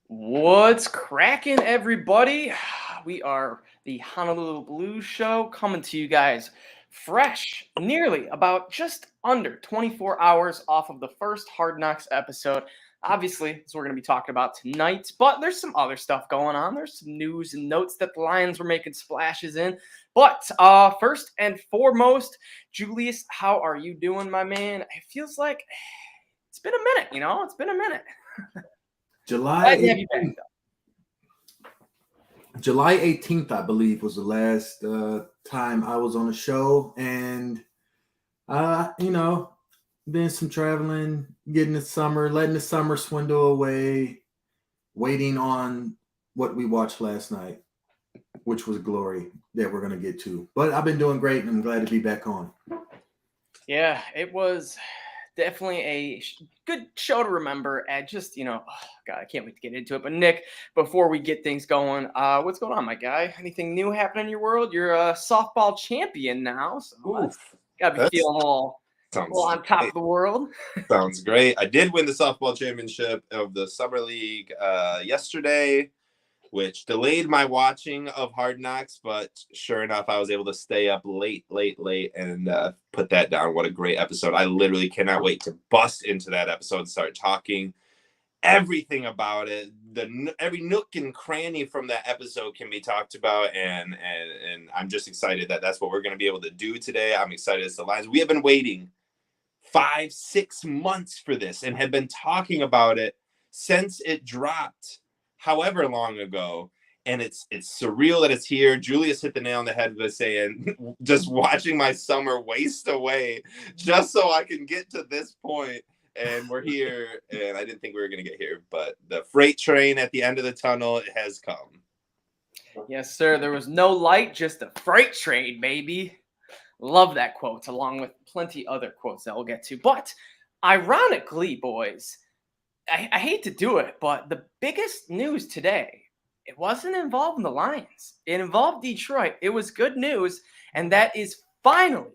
What's cracking, everybody? We are the Honolulu Blues Show coming to you guys fresh, nearly about just under 24 hours off of the first Hard Knocks episode. Obviously, that's what we're going to be talking about tonight, but there's some other stuff going on. There's some news and notes that the Lions were making splashes in. But first and foremost, Julius, how are you doing, my man? It feels like it's been a minute, It's been a minute. July Glad to have you back, 18th. July 18th, I believe, was the last time I was on the show. And, doing some traveling, letting the summer swindle away, waiting on what we watched last night, which was Glory, that we're going to get to. But I've been doing great, and I'm glad to be back on. Yeah, it was definitely a good show to remember. And just, God, I can't wait to get into it. But Nick, before we get things going, what's going on, my guy? Anything new happening in your world? You're a softball champion now, so gotta be feeling a little on top of the world. Sounds great. I did win the softball championship of the Summer League yesterday, which delayed my watching of Hard Knocks, but sure enough, I was able to stay up late, and put that down. What a great episode. I literally cannot wait to bust into that episode and start talking everything about it. Every nook and cranny from that episode can be talked about, and I'm just excited that that's what we're going to be able to do today. I'm excited as the Lions. We have been waiting 5-6 months for this and have been talking about it since it dropped however long ago, and it's surreal that it's here. Julius hit the nail on the head by saying just watching my summer waste away just so I can get to this point, and we're here, and I didn't think we were going to get here, but the freight train at the end of the tunnel has come. Yes, sir. There was no light, just a freight train, baby. Love that quote, along with plenty other quotes that we'll get to. But ironically, boys, I hate to do it, but the biggest news today, it wasn't involving the Lions. It involved Detroit. It was good news, and that is finally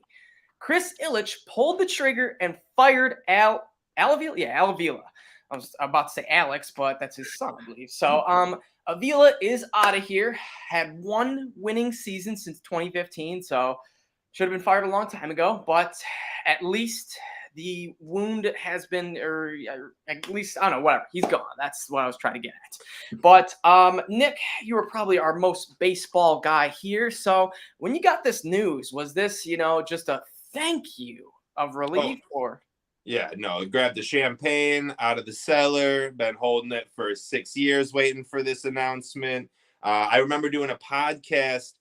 Chris Ilitch pulled the trigger and fired Al Avila. Yeah, Al Avila. I was about to say Alex, but that's his son, I believe. So Avila is out of here. Had one winning season since 2015, so should have been fired a long time ago, but at least the wound has been, or at least, I don't know, whatever. He's gone. That's what I was trying to get at. But Nick, you were probably our most baseball guy here. So when you got this news, was this, just a thank you of relief or? Yeah, no, grabbed the champagne out of the cellar, been holding it for 6 years, waiting for this announcement. I remember doing a podcast.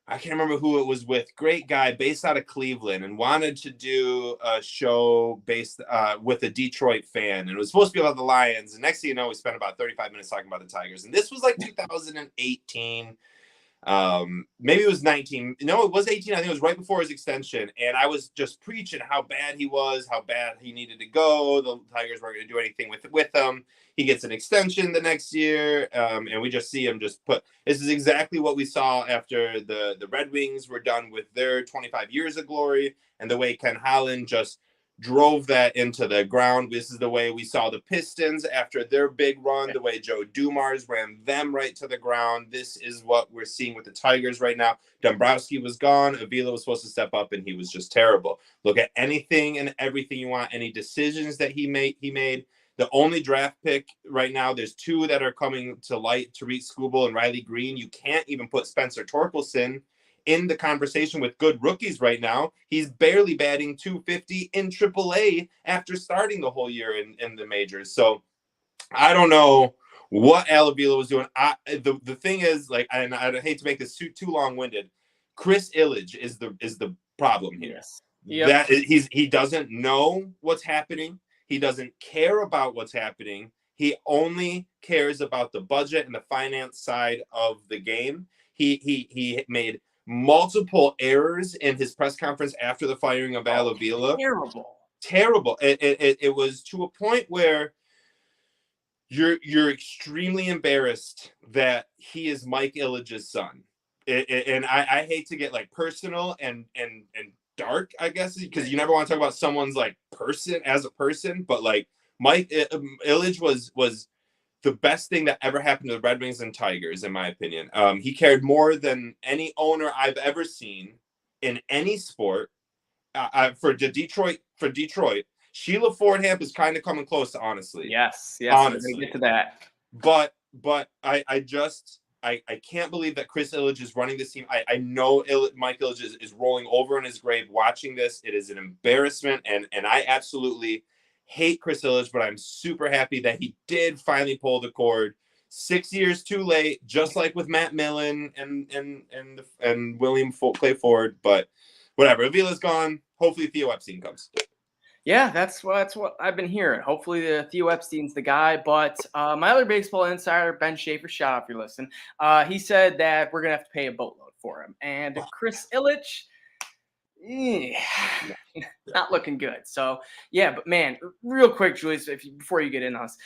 I can't remember who it was with. Great guy based out of Cleveland, and wanted to do a show based with a Detroit fan. And it was supposed to be about the Lions. And next thing you know, we spent about 35 minutes talking about the Tigers. And this was like 2018. Maybe it was 19. No, it was 18. I think it was right before his extension. And I was just preaching how bad he was, how bad he needed to go. The Tigers weren't going to do anything with him. He gets an extension the next year. And we just see him just put, this is exactly what we saw after the Red Wings were done with their 25 years of glory, and the way Ken Holland just drove that into the ground. This is the way we saw the Pistons after their big run, the way Joe Dumars ran them right to the ground. This is what we're seeing with the Tigers right now. Dombrowski was gone. Avila was supposed to step up, and he was just terrible. Look at anything and everything you want, any decisions that he made. The only draft pick right now, there's two that are coming to light, Tariq Skubal and Riley Green. You can't even put Spencer Torkelson in the conversation with good rookies right now. He's barely batting .250 in AAA after starting the whole year in the majors. So I don't know what Al Avila was doing. The thing is, like, and I hate to make this too long-winded, Chris Ilitch is the problem here. Yes. Yep. That he doesn't know what's happening. He doesn't care about what's happening. He only cares about the budget and the finance side of the game. He made multiple errors in his press conference after the firing of Al Avila. Terrible. It was to a point where you're extremely embarrassed that he is Mike Ilitch's son. And I hate to get like personal and dark, I guess, because you never want to talk about someone's like person as a person, but like Mike Ilitch was the best thing that ever happened to the Red Wings and Tigers, in my opinion. He cared more than any owner I've ever seen in any sport. For Detroit, Sheila Fordham is kind of coming close to honestly. Yes, honestly. We're gonna get to that. But I can't believe that Chris Ilitch is running this team. I know Mike Ilitch is rolling over in his grave watching this. It is an embarrassment, and I absolutely hate Chris Ilitch, but I'm super happy that he did finally pull the cord. 6 years too late, just like with Matt Millen and William Clay Ford. But whatever, Avila's gone. Hopefully Theo Epstein comes. Yeah, that's what I've been hearing. Hopefully, Theo Epstein's the guy. But my other baseball insider, Ben Schaefer, shout out if you're listening. He said that we're gonna have to pay a boatload for him, and Chris Ilitch, not looking good. So yeah, but man, real quick, Julius, before you get in on this,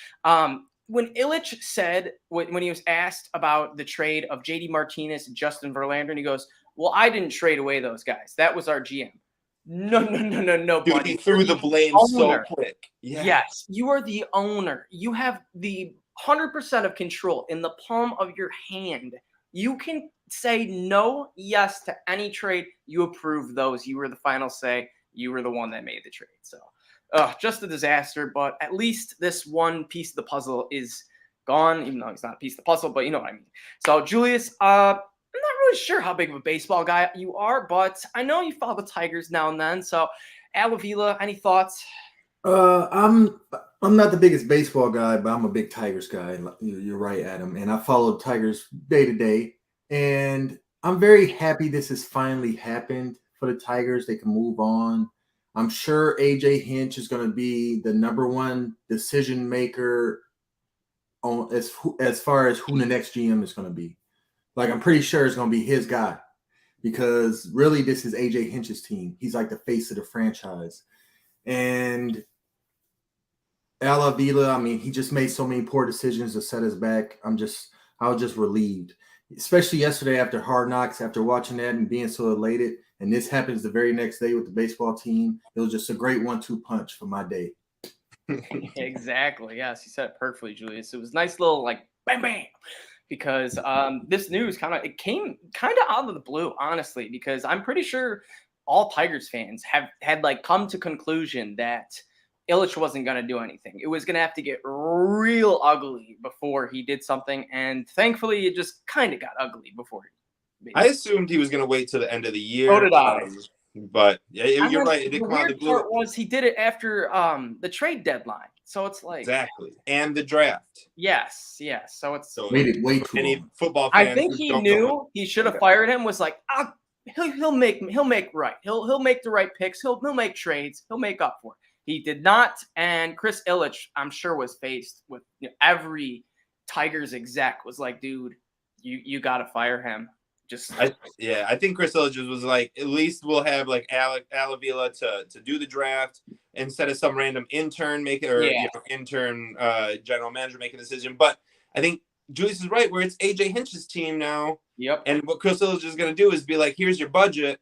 when Ilitch said when he was asked about the trade of JD Martinez and Justin Verlander, and he goes, "Well, I didn't trade away those guys. That was our GM." No, Dude, buddy. he threw the blame so quick. Yeah. Yes, you are the owner. You have the 100% of control in the palm of your hand. You can say no, yes to any trade. You approve those. You were the final say. You were the one that made the trade. So, just a disaster. But at least this one piece of the puzzle is gone, even though it's not a piece of the puzzle. But you know what I mean. So, Julius, I'm not really sure how big of a baseball guy you are, but I know you follow the Tigers now and then. So, Al Avila, any thoughts? I'm not the biggest baseball guy, but I'm a big Tigers guy. You're right, Adam. And I follow Tigers day to day. And I'm very happy this has finally happened for the Tigers. They can move on. I'm sure AJ Hinch is going to be the number one decision maker on as far as who the next GM is going to be. Like, I'm pretty sure it's going to be his guy, because really this is AJ Hinch's team. He's like the face of the franchise. And Al Avila, I mean, he just made so many poor decisions to set us back. I was just relieved, especially yesterday after Hard Knocks, after watching that and being so elated. And this happens the very next day with the baseball team. It was just a great 1-2 punch for my day. Exactly. Yes, you said it perfectly, Julius. It was nice little like bam, bam. Because this news came kind of out of the blue, honestly, because I'm pretty sure all Tigers fans had like come to conclusion that Ilitch wasn't going to do anything. It was going to have to get real ugly before he did something, and thankfully it just kind of got ugly before he I assumed he was going to wait till the end of the year. So did I. But yeah, you're right. It did the come out of weird the blue. part was he did it after the trade deadline. So it's like Exactly. And the draft. Yes. So it's Made it way too any long. football fans I think who he don't knew know he should have fired him. Was like, he'll make right. He'll make the right picks. He'll make trades. He'll make up for it. He did not. And Chris Ilitch, I'm sure, was faced with every Tigers exec was like, dude, you got to fire him. I think Chris Ilitch was like, at least we'll have like Al Avila to do the draft instead of some random intern intern general manager making a decision. But I think Julius is right, where it's AJ Hinch's team now. Yep. And what Chris Ilitch is going to do is be like, here's your budget.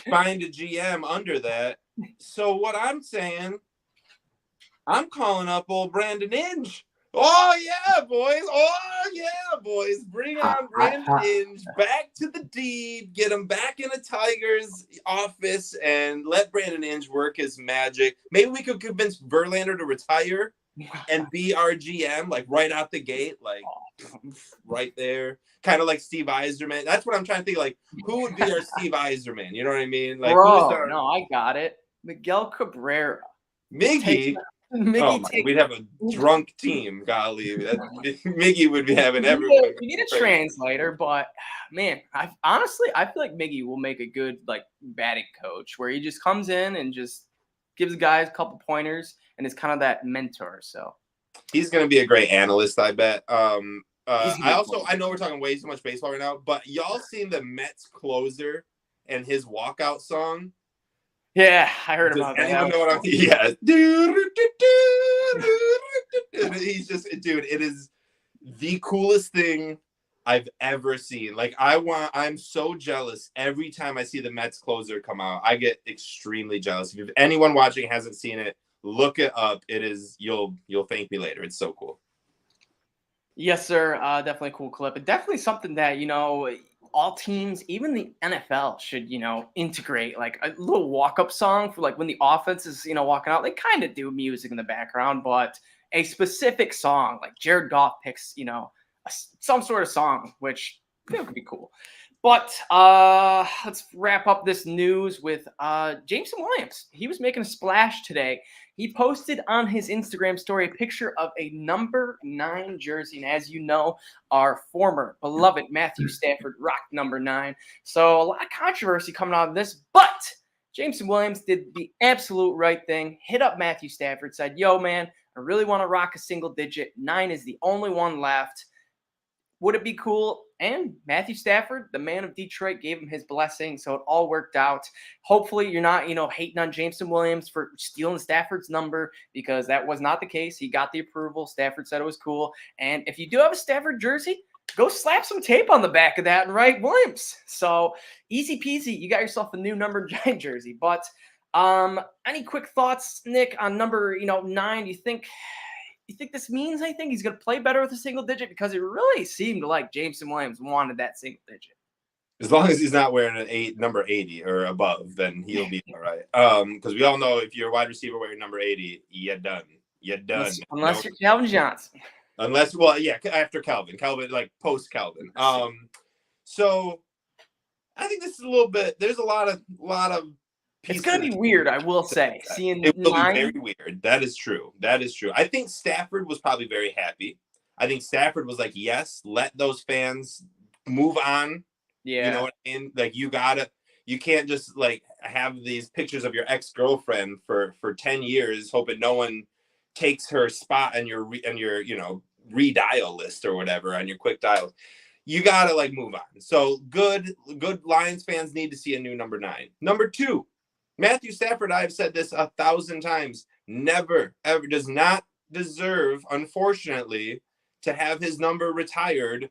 Find a GM under that. So what I'm saying, I'm calling up old Brandon Inge. Oh yeah, boys! Bring on Brandon Inge back to the deed. Get him back in a Tigers office and let Brandon Inge work his magic. Maybe we could convince Verlander to retire and be our GM, like right out the gate, like right there, kind of like Steve Yzerman. That's what I'm trying to think. Like, who would be our Steve Yzerman? You know what I mean? Like, no, I got it. Miguel Cabrera. Miggy. We'd have a drunk team. Golly, Miggy would be having everyone. We need a translator, but man, I feel like Miggy will make a good like batting coach, where he just comes in and just gives guys a couple pointers and is kind of that mentor. So he's going to be a great analyst, I bet. I know we're talking way too much baseball right now, but y'all seen the Mets closer and his walkout song? Yeah, I heard about that. Anyone know what I'm Yeah. He's just, dude, it is the coolest thing I've ever seen. Like, I'm so jealous every time I see the Mets closer come out. I get extremely jealous. If anyone watching hasn't seen it, look it up. It is, you'll thank me later. It's so cool. Yes, sir. Definitely a cool clip. And definitely something that, all teams, even the NFL, should, integrate like a little walk-up song for like when the offense is, walking out. They kind of do music in the background, but a specific song, like Jared Goff picks, some sort of song, which could be cool. But let's wrap up this news with Jameson Williams. He was making a splash today. He posted on his Instagram story a picture of a number 9 jersey. And as you know, our former beloved Matthew Stafford rocked number 9. So a lot of controversy coming out of this. But Jameson Williams did the absolute right thing. Hit up Matthew Stafford, said, yo, man, I really want to rock a single digit. 9 is the only one left. Would it be cool? And Matthew Stafford, the man of Detroit, gave him his blessing, so it all worked out. Hopefully, you're not, hating on Jameson Williams for stealing Stafford's number, because that was not the case. He got the approval. Stafford said it was cool. And if you do have a Stafford jersey, go slap some tape on the back of that and write Williams. So easy peasy, you got yourself a new number 9 jersey. But any quick thoughts, Nick, on number 9? You think this means anything? He's going to play better with a single digit, because it really seemed like Jameson Williams wanted that single digit. As long as he's not wearing number 80 or above, then he'll be all right. Because we all know if you're a wide receiver wearing number 80, you're done. You're done. Unless you're Calvin Johnson. After Calvin, like post Calvin. So I think this is a little bit. There's a lot of. It's gonna be weird, I will say. Seeing it will 9. be very weird. That is true. I think Stafford was probably very happy. I think Stafford was like, yes, let those fans move on. Yeah. You know what I mean? Like you can't just like have these pictures of your ex-girlfriend for 10 years, hoping no one takes her spot on your redial list or whatever on your quick dial. You gotta like move on. So good Lions fans need to see a new number 9. Number 2, Matthew Stafford, I've said this 1,000 times, never, ever does not deserve, unfortunately, to have his number retired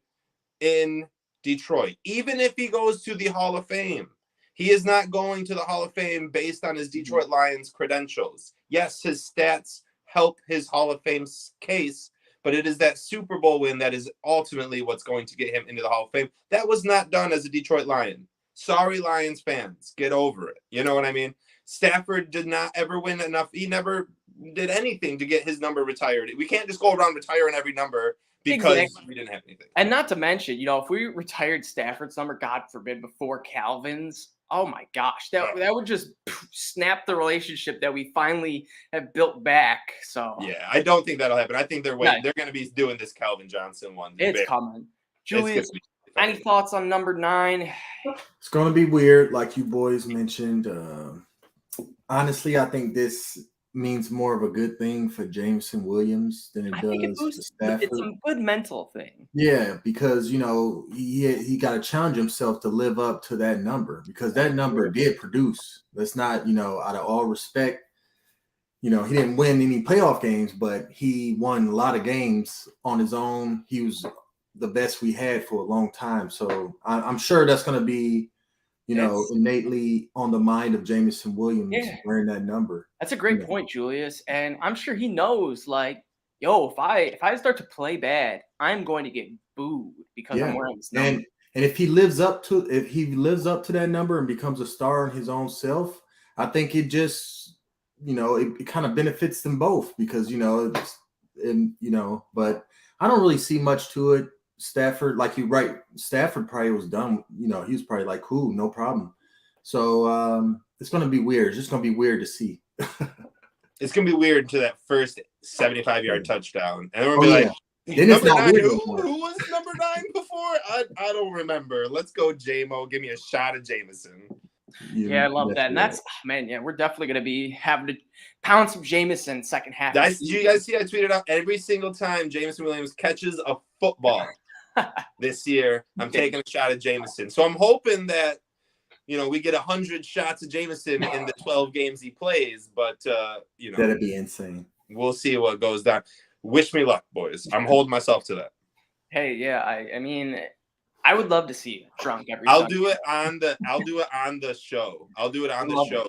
in Detroit. Even if he goes to the Hall of Fame, he is not going to the Hall of Fame based on his Detroit Lions credentials. Yes, his stats help his Hall of Fame case, but it is that Super Bowl win that is ultimately what's going to get him into the Hall of Fame. That was not done as a Detroit Lion. Sorry, Lions fans, get over it. You know what I mean? Stafford did not ever win enough. He never did anything to get his number retired. We can't just go around retiring every number because we didn't have anything. And not to mention, if we retired Stafford's number, God forbid, before Calvin's, oh my gosh, that would just snap the relationship that we finally have built back. So yeah, I don't think that'll happen. I think they're waiting. They're going to be doing this Calvin Johnson one. It's coming. Julius, any thoughts on number 9? It's going to be weird, like you boys mentioned. Honestly, I think this means more of a good thing for Jameson Williams than it does for Stafford. It's a good mental thing. Yeah, because he got to challenge himself to live up to that number, because that number did produce. Let's not, out of all respect, he didn't win any playoff games, but he won a lot of games on his own. He was the best we had for a long time. So I'm sure that's going to be, innately on the mind of Jameson Williams wearing that number. That's a great point, Julius. And I'm sure he knows, like, if I start to play bad, I'm going to get booed because I'm wearing this number. And if he lives up to that number and becomes a star in his own self, I think it just, it kind of benefits them both, because, but I don't really see much to it. Stafford, like you're right, Stafford probably was done. He was probably like, cool, no problem. So it's going to be weird. It's just going to be weird to see. It's going to be weird to that first 75-yard touchdown. And we're going to be then it's not weird. Who was number 9 before? I don't remember. Let's go, J-Mo. Give me a shot of Jameson. Yeah, I love that. And that's, we're definitely going to be having to pound some Jameson second half. Did you guys see I tweeted out every single time Jameson Williams catches a football this year, I'm taking a shot of Jameson. So I'm hoping that, we get 100 shots of Jameson in the 12 games he plays. But, that'd be insane. We'll see what goes down. Wish me luck, boys. I'm holding myself to that. Hey, yeah, I would love to see you drunk every I'll Sunday. do it on the show.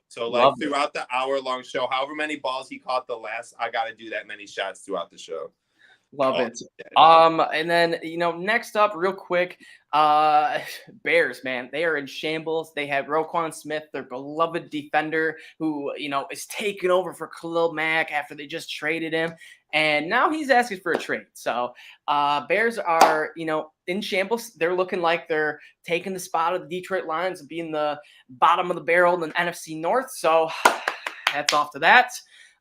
So throughout the hour-long show, however many balls he caught I got to do that many shots throughout the show. Love Oh, it. yeah. And then, next up, real quick, Bears, man, they are in shambles. They had Roquan Smith, their beloved defender, who, is taking over for Khalil Mack after they just traded him. And now he's asking for a trade. So, Bears are, in shambles. They're looking like they're taking the spot of the Detroit Lions and being the bottom of the barrel in the NFC North. So, hats off to that.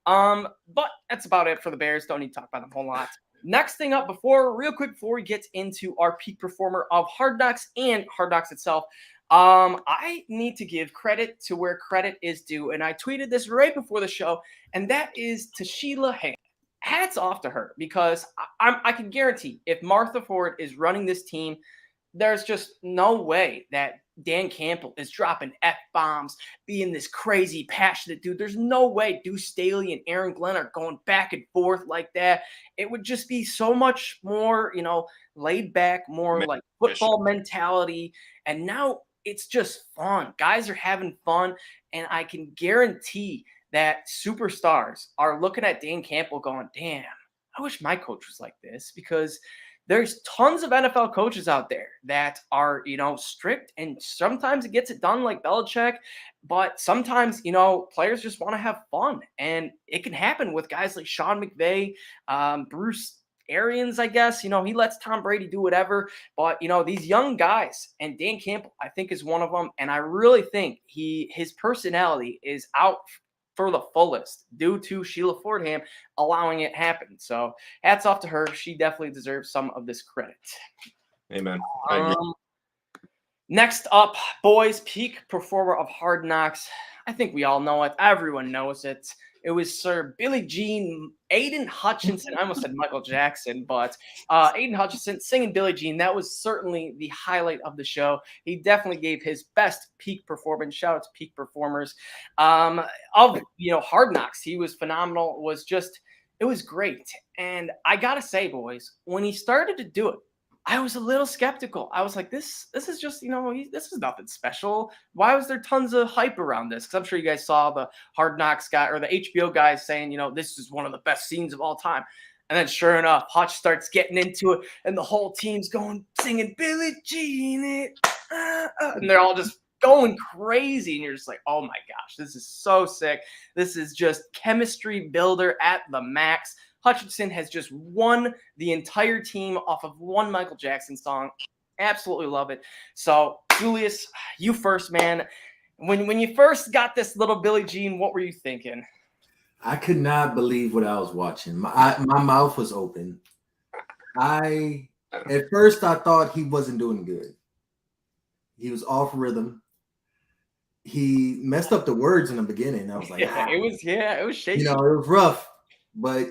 But that's about it for the Bears. Don't need to talk about them a whole lot. Next thing up, before we get into our peak performer of Hard Knocks and Hard Knocks itself, I need to give credit to where credit is due. And I tweeted this right before the show, and that is to Sheila Hand. Hats off to her, because I can guarantee if Martha Ford is running this team, there's just no way that Dan Campbell is dropping F-bombs, being this crazy, passionate dude. There's no way Deuce Staley and Aaron Glenn are going back and forth like that. It would just be so much more, laid back, more like football mentality. And now it's just fun. Guys are having fun. And I can guarantee that superstars are looking at Dan Campbell going, damn, I wish my coach was like this, because there's tons of NFL coaches out there that are, strict, and sometimes it gets it done like Belichick, but sometimes, players just want to have fun, and it can happen with guys like Sean McVay, Bruce Arians, I guess, he lets Tom Brady do whatever, but, these young guys, and Dan Campbell, I think, is one of them, and I really think his personality is out for the fullest due to Sheila Fordham allowing it happen. So hats off to her. She definitely deserves some of this credit. Amen. I agree. Next up, boys, peak performer of Hard Knocks. I think we all know it. Everyone knows it. It was Sir Billie Jean, Aidan Hutchinson. I almost said Michael Jackson, but Aidan Hutchinson singing Billie Jean. That was certainly the highlight of the show. He definitely gave his best peak performance. Shout out to peak performers of Hard Knocks. He was phenomenal. It was great. And I gotta say, boys, when he started to do it, I was a little skeptical. I was like, this is just, this is nothing special. Why was there tons of hype around this? Because I'm sure you guys saw the Hard Knocks guy or the HBO guys saying, this is one of the best scenes of all time. And then sure enough, Hutch starts getting into it, and the whole team's singing Billie Jean, and they're all just going crazy. And you're just like, oh my gosh, this is so sick. This is just chemistry builder at the max. Hutchinson has just won the entire team off of one Michael Jackson song. Absolutely love it. So, Julius, you first, man. When you first got this little Billie Jean, what were you thinking? I could not believe what I was watching. My mouth was open. At first I thought he wasn't doing good. He was off rhythm. He messed up the words in the beginning. I was like, it was shaky. it was rough, but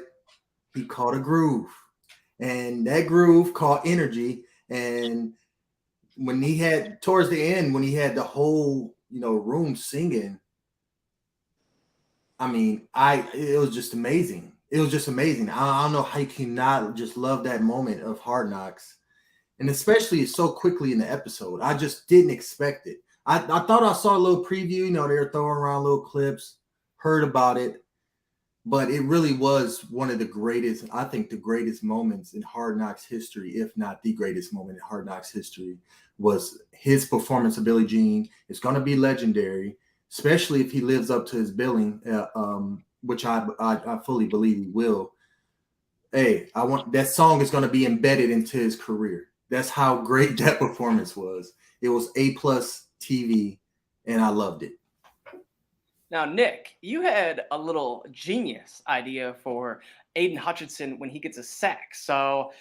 he caught a groove, and that groove caught energy. And when he had towards the end, when he had the whole room singing, I mean, it was just amazing. It was just amazing. I don't know how you can not just love that moment of Hard Knocks, and especially so quickly in the episode. I just didn't expect it. I thought I saw a little preview. They were throwing around little clips, heard about it. But it really was one of the greatest, I think the greatest moments in Hard Knocks history, if not the greatest moment in Hard Knocks history, was his performance of Billie Jean. It's going to be legendary, especially if he lives up to his billing, which I fully believe he will. Hey, that song is going to be embedded into his career. That's how great that performance was. It was A+ TV, and I loved it. Now, Nick, you had a little genius idea for Aidan Hutchinson when he gets a sack. So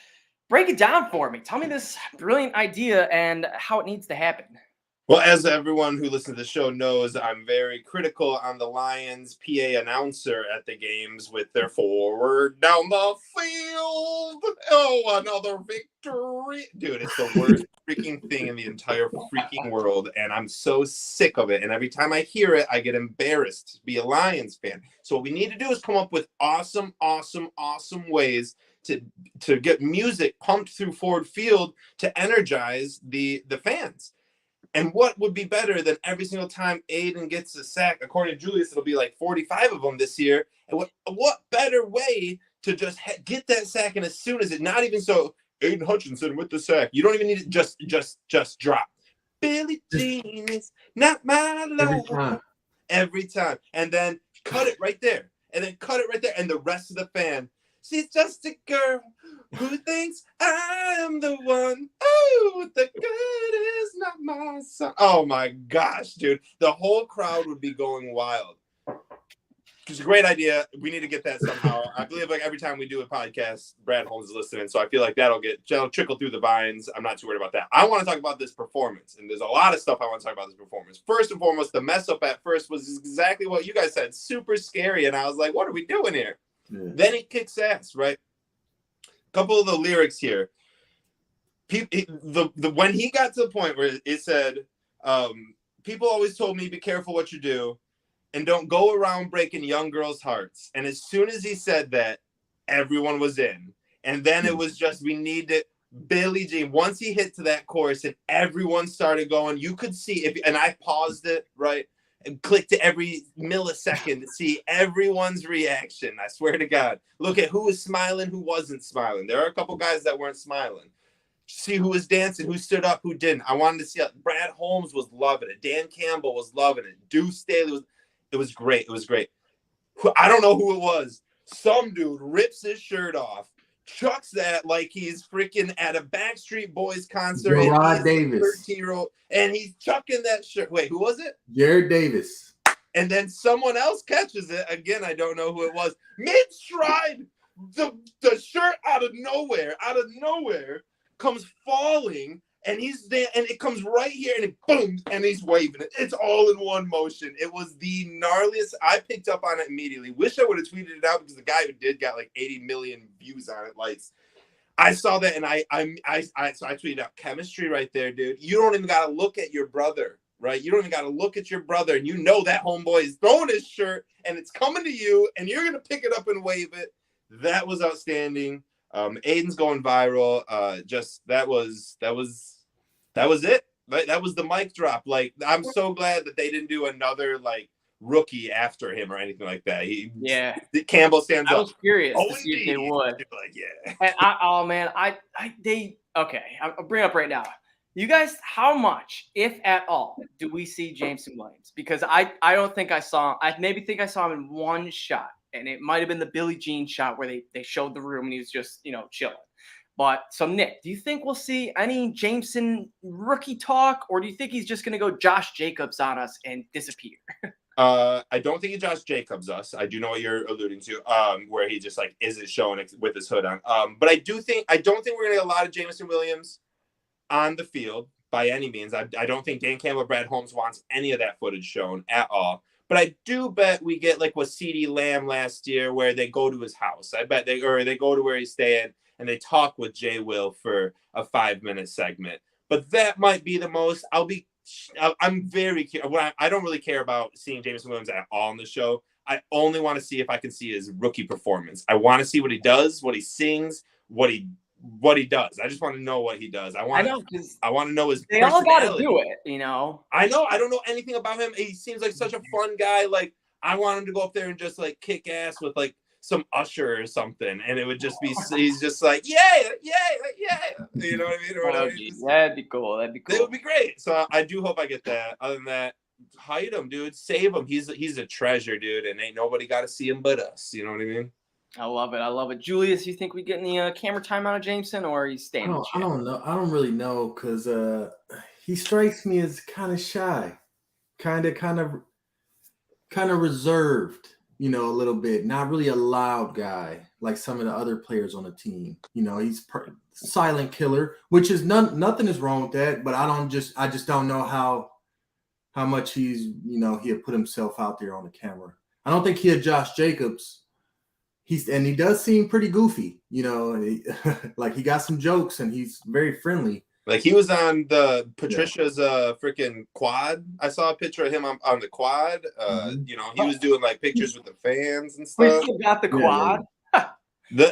break it down for me. Tell me this brilliant idea and how it needs to happen. Well, as everyone who listens to the show knows, I'm very critical on the Lions PA announcer at the games with their forward down the field. Oh, another victory. Dude, it's the worst freaking thing in the entire freaking world, and I'm so sick of it. And every time I hear it, I get embarrassed to be a Lions fan. So what we need to do is come up with awesome ways to get music pumped through Ford Field to energize the fans. And what would be better than every single time Aidan gets a sack? According to Julius, it'll be like 45 of them this year. And what better way to just get that sack, and as soon as it, not even so, Aidan Hutchinson with the sack. You don't even need it. Just drop. Billie Jean is not my love. Every time. And then cut it right there. And then cut it right there. And the rest of the fan, she's just a girl who thinks I'm the one. Oh, the good is not my son. Oh my gosh, dude. The whole crowd would be going wild. It's a great idea. We need to get that somehow. I believe like every time we do a podcast, Brad Holmes is listening. So I feel like that'll trickle through the vines. I'm not too worried about that. I want to talk about this performance. And there's a lot of stuff I want to talk about this performance. First and foremost, the mess up at first was exactly what you guys said. Super scary. And I was like, what are we doing here? Yeah. Then he kicks ass, right? A couple of the lyrics here. When he got to the point where it said, people always told me, be careful what you do. And don't go around breaking young girls' hearts. And as soon as he said that, everyone was in. And then it was just, we needed Billie Jean. Once he hit to that chorus and everyone started going, you could see, and I paused it, right? And clicked to every millisecond to see everyone's reaction. I swear to God. Look at who was smiling, who wasn't smiling. There are a couple guys that weren't smiling. See who was dancing, who stood up, who didn't. I wanted to see Brad Holmes was loving it. Dan Campbell was loving it. Deuce Staley was. It was great. It was great. I don't know who it was. Some dude rips his shirt off, chucks that like he's freaking at a Backstreet Boys concert. Jared Davis. 13-year-old, and he's chucking that shirt. Wait, who was it? Jared Davis. And then someone else catches it. Again, I don't know who it was. Mid-stride, the shirt out of nowhere comes falling. And he's there, and it comes right here, and it boom, and he's waving it. It's all in one motion. It was the gnarliest. I picked up on it immediately. Wish I would have tweeted it out because the guy who did got like 80 million views on it. Likes. I saw that, and I tweeted out chemistry right there, dude. You don't even got to look at your brother, right? You don't even got to look at your brother, and you know that homeboy is throwing his shirt, and it's coming to you, and you're gonna pick it up and wave it. That was outstanding. Aidan's going viral. That was it. That was the mic drop. Like, I'm so glad that they didn't do another like rookie after him or anything like that. Campbell stands up. I was curious to see if they would. Like, yeah. And I'll bring up right now. You guys, how much, if at all, do we see Jameson Williams? Because I don't think I saw. I maybe think I saw him in one shot, and it might have been the Billie Jean shot where they showed the room and he was just chilling. But so Nick, do you think we'll see any Jameson rookie talk, or do you think he's just going to go Josh Jacobs on us and disappear? I don't think he Josh Jacobs us. I do know what you're alluding to, where he just like isn't showing with his hood on. But I don't think we're going to get a lot of Jameson Williams on the field by any means. I don't think Dan Campbell, Brad Holmes wants any of that footage shown at all. But I do bet we get like with CeeDee Lamb last year, where they go to his house. I bet they go to where he's staying. And they talk with Jay Will for a 5-minute segment. But that might be the most. I'm very curious. I don't really care about seeing Jameson Williams at all on the show. I only want to see if I can see his rookie performance. I want to see what he does, what he sings, what he does. I just want to know what he does. I want to know his. They all got to do it, I know. I don't know anything about him. He seems like such a fun guy. Like, I want him to go up there and just like kick ass with like some Usher or something, and it would just be he's just like yeah, you know what I mean? That'd be cool. It would be great. So I do hope I get that. Other than that, hide him, dude. Save him. He's a treasure, dude, and ain't nobody got to see him but us. You know what I mean? I love it. Julius, you think we get any camera time out of Jameson, or he's staying? I don't know. I don't really know because he strikes me as kind of shy, kind of reserved. A little bit, not really a loud guy like some of the other players on the team. He's silent killer, which is nothing is wrong with that. But I just don't know how much he had put himself out there on the camera. I don't think he had Josh Jacobs. He does seem pretty goofy, like he got some jokes and he's very friendly. Like he was on the Patricia's freaking quad. I saw a picture of him on the quad. He was doing like pictures with the fans and stuff. We still got the quad.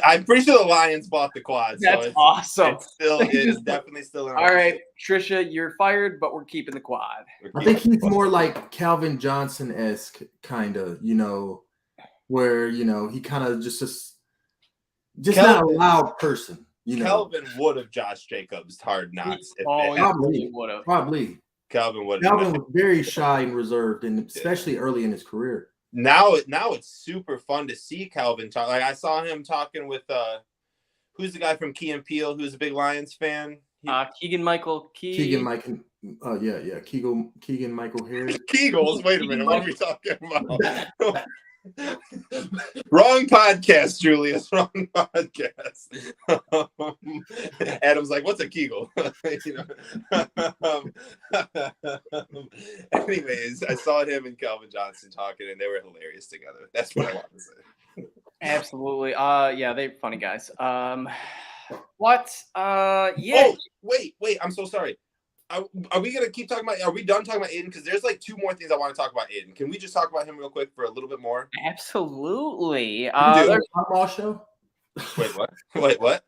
I'm pretty sure the Lions bought the quad. That's awesome. It is definitely still in. All right, Trisha, you're fired, but we're keeping the quad. I think he's more like Calvin Johnson-esque, kind of, where he kind of just Just not a loud person. You know, Kelvin would have Josh Jacobs Hard Knocks. He probably would have. probably. Kelvin would. Kelvin was very shy and reserved, and especially early in his career. Now it's super fun to see Kelvin talk. Like I saw him talking with who's the guy from Key and Peele who's a big Lions fan? Keegan Michael Keegan Michael Harris. Kegels. Wait a minute. What are we talking about? Wrong podcast, Julius. Wrong podcast. Adam's like, "What's a Kegel?" Anyways, I saw him and Calvin Johnson talking, and they were hilarious together. That's what I want to say. Absolutely. Yeah, they're funny guys. What? Yeah. Oh, wait. I'm so sorry. Are we gonna keep talking about? Are we done talking about Aidan? Because there's like 2 more things I want to talk about Aidan. Can we just talk about him real quick for a little bit more? Absolutely. There's a football show. Wait, what? Wait, what?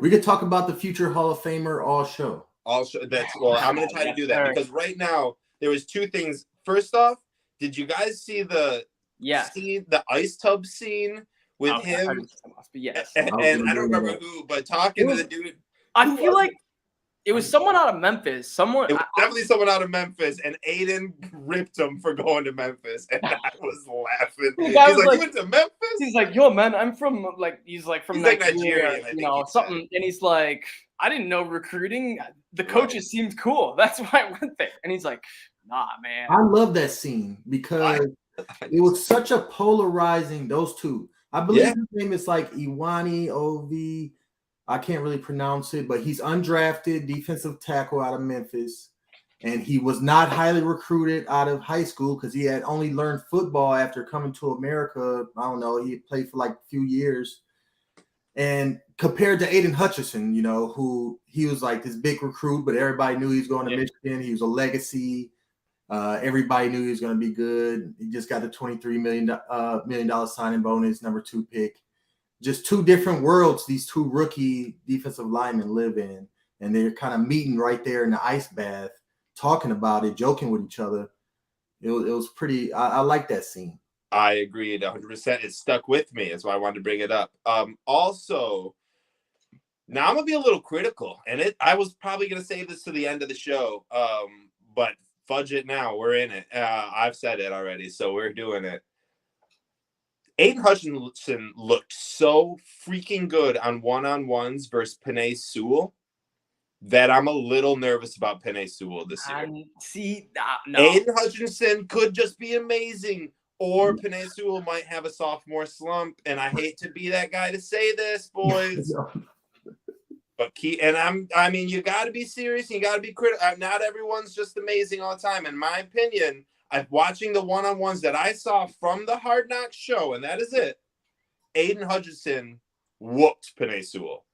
We could talk about the future Hall of Famer all show. I'm gonna try to do that because right now there was 2 things. First off, did you guys see the scene, the ice tub scene with him? Yes. And I don't remember who, but talking to the dude. I feel like it was someone out of Memphis. It was definitely someone out of Memphis, and Aidan ripped him for going to Memphis, and I was laughing. He's like, "You went to Memphis?" He's like, "Yo, man, I'm from Nigeria, you know, something." And he's like, "I didn't know recruiting. The coaches seemed cool. That's why I went there." And he's like, "Nah, man." I love that scene because it was such a polarizing. Those two, I believe his name is like Iwani Ov. I can't really pronounce it, but he's undrafted defensive tackle out of Memphis. And he was not highly recruited out of high school because he had only learned football after coming to America. I don't know. He played for like a few years. And compared to Aidan Hutchinson, you know, who he was like this big recruit, but everybody knew he was going to Michigan. He was a legacy. Everybody knew he was going to be good. He just got the $23 million signing bonus, number 2 pick. Just 2 different worlds these 2 rookie defensive linemen live in. And they're kind of meeting right there in the ice bath, talking about it, joking with each other. It was pretty – I like that scene. I agreed 100%. It stuck with me. That's why I wanted to bring it up. Also, now I'm going to be a little critical. And I was probably going to save this to the end of the show. But fudge it now. We're in it. I've said it already, so we're doing it. Aidan Hutchinson looked so freaking good on one-on-ones versus Penei Sewell that I'm a little nervous about Penei Sewell this year. No. Aidan Hutchinson could just be amazing, or Penei Sewell might have a sophomore slump, and I hate to be that guy to say this, boys. But you got to be serious. You got to be critical. Not everyone's just amazing all the time. In my opinion, watching the one-on-ones that I saw from the Hard Knocks show, and that is it, Aidan Hutchinson whooped Penei Sewell.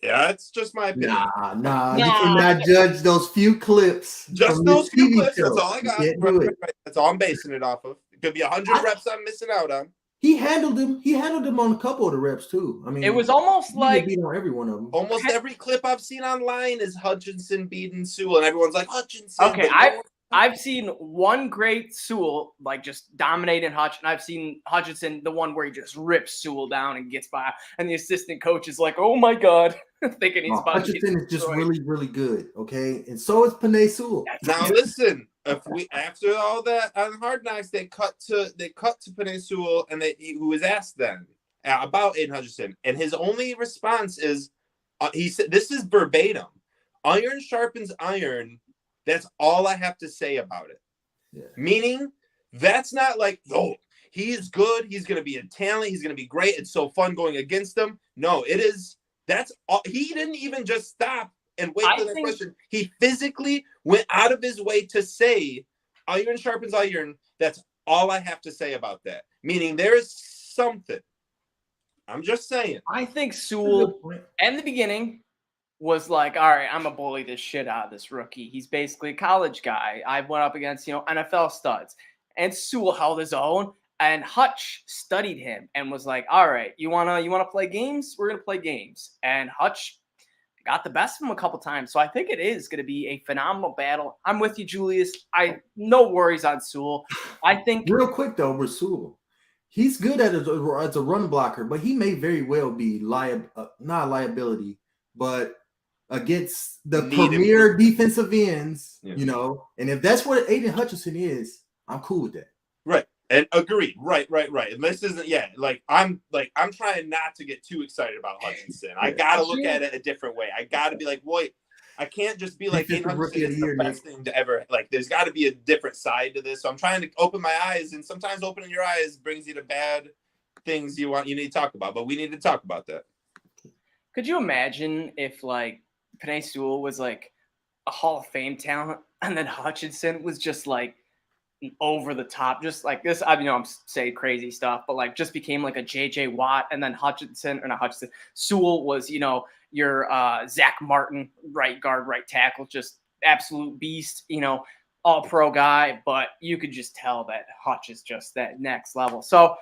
Yeah, that's just my opinion. Nah. You cannot judge those few clips. Just those few clips. Show. That's all I got. Right. That's all I'm basing it off of. It could be 100 reps I'm missing out on. He handled him on a couple of the reps too. I mean, it was almost like beat on every one of them. Almost every clip I've seen online is Hutchinson beating Sewell, and everyone's like Hutchinson. Okay, I've seen one great Sewell like just dominating Hutchinson. I've seen Hutchinson, the one where he just rips Sewell down and gets by, and the assistant coach is like, "Oh my god," thinking he's about Hutchinson is just really, really good. Okay, and so is Penei Sewell. Now listen, after all that on Hard Knocks, they cut to Penei Sewell, and who was asked then about Aidan Hutchinson, and his only response is, he said, "This is verbatim: iron sharpens iron. That's all I have to say about it." Yeah. Meaning, that's not like, "Oh, he's good. He's going to be a talent. He's going to be great. It's so fun going against him." No, it is. That's all. He didn't even just stop and wait for the question. He physically went out of his way to say, "Iron sharpens iron." That's all I have to say about that. Meaning, there is something. I'm just saying. I think Sewell, in the beginning, was like, "All right, I'm gonna bully this shit out of this rookie. He's basically a college guy. I went up against, NFL studs." And Sewell held his own, and Hutch studied him and was like, "All right, you wanna play games? We're gonna play games." And Hutch got the best of him a couple times. So I think it is gonna be a phenomenal battle. I'm with you, Julius. No worries on Sewell. I think real quick though with Sewell, he's good as a run blocker, but he may very well be not a liability, but against the premier defensive ends, you know. And if that's what Aidan Hutchinson is, I'm cool with that. Right. And agreed. Right. And this isn't I'm trying not to get too excited about Hutchinson. I gotta look at it a different way. I gotta be like, boy, I can't just be like Aidan Hutchinson is the best thing to ever there's gotta be a different side to this. So I'm trying to open my eyes, and sometimes opening your eyes brings you to bad things you need to talk about. But we need to talk about that. Could you imagine if Penei Sewell was a Hall of Fame talent, and then Hutchinson was just over the top, just like this? I mean, I'm saying crazy stuff, but just became a JJ Watt, and then Sewell was, your Zach Martin, right guard, right tackle, just absolute beast, all pro guy. But you could just tell that Hutch is just that next level. So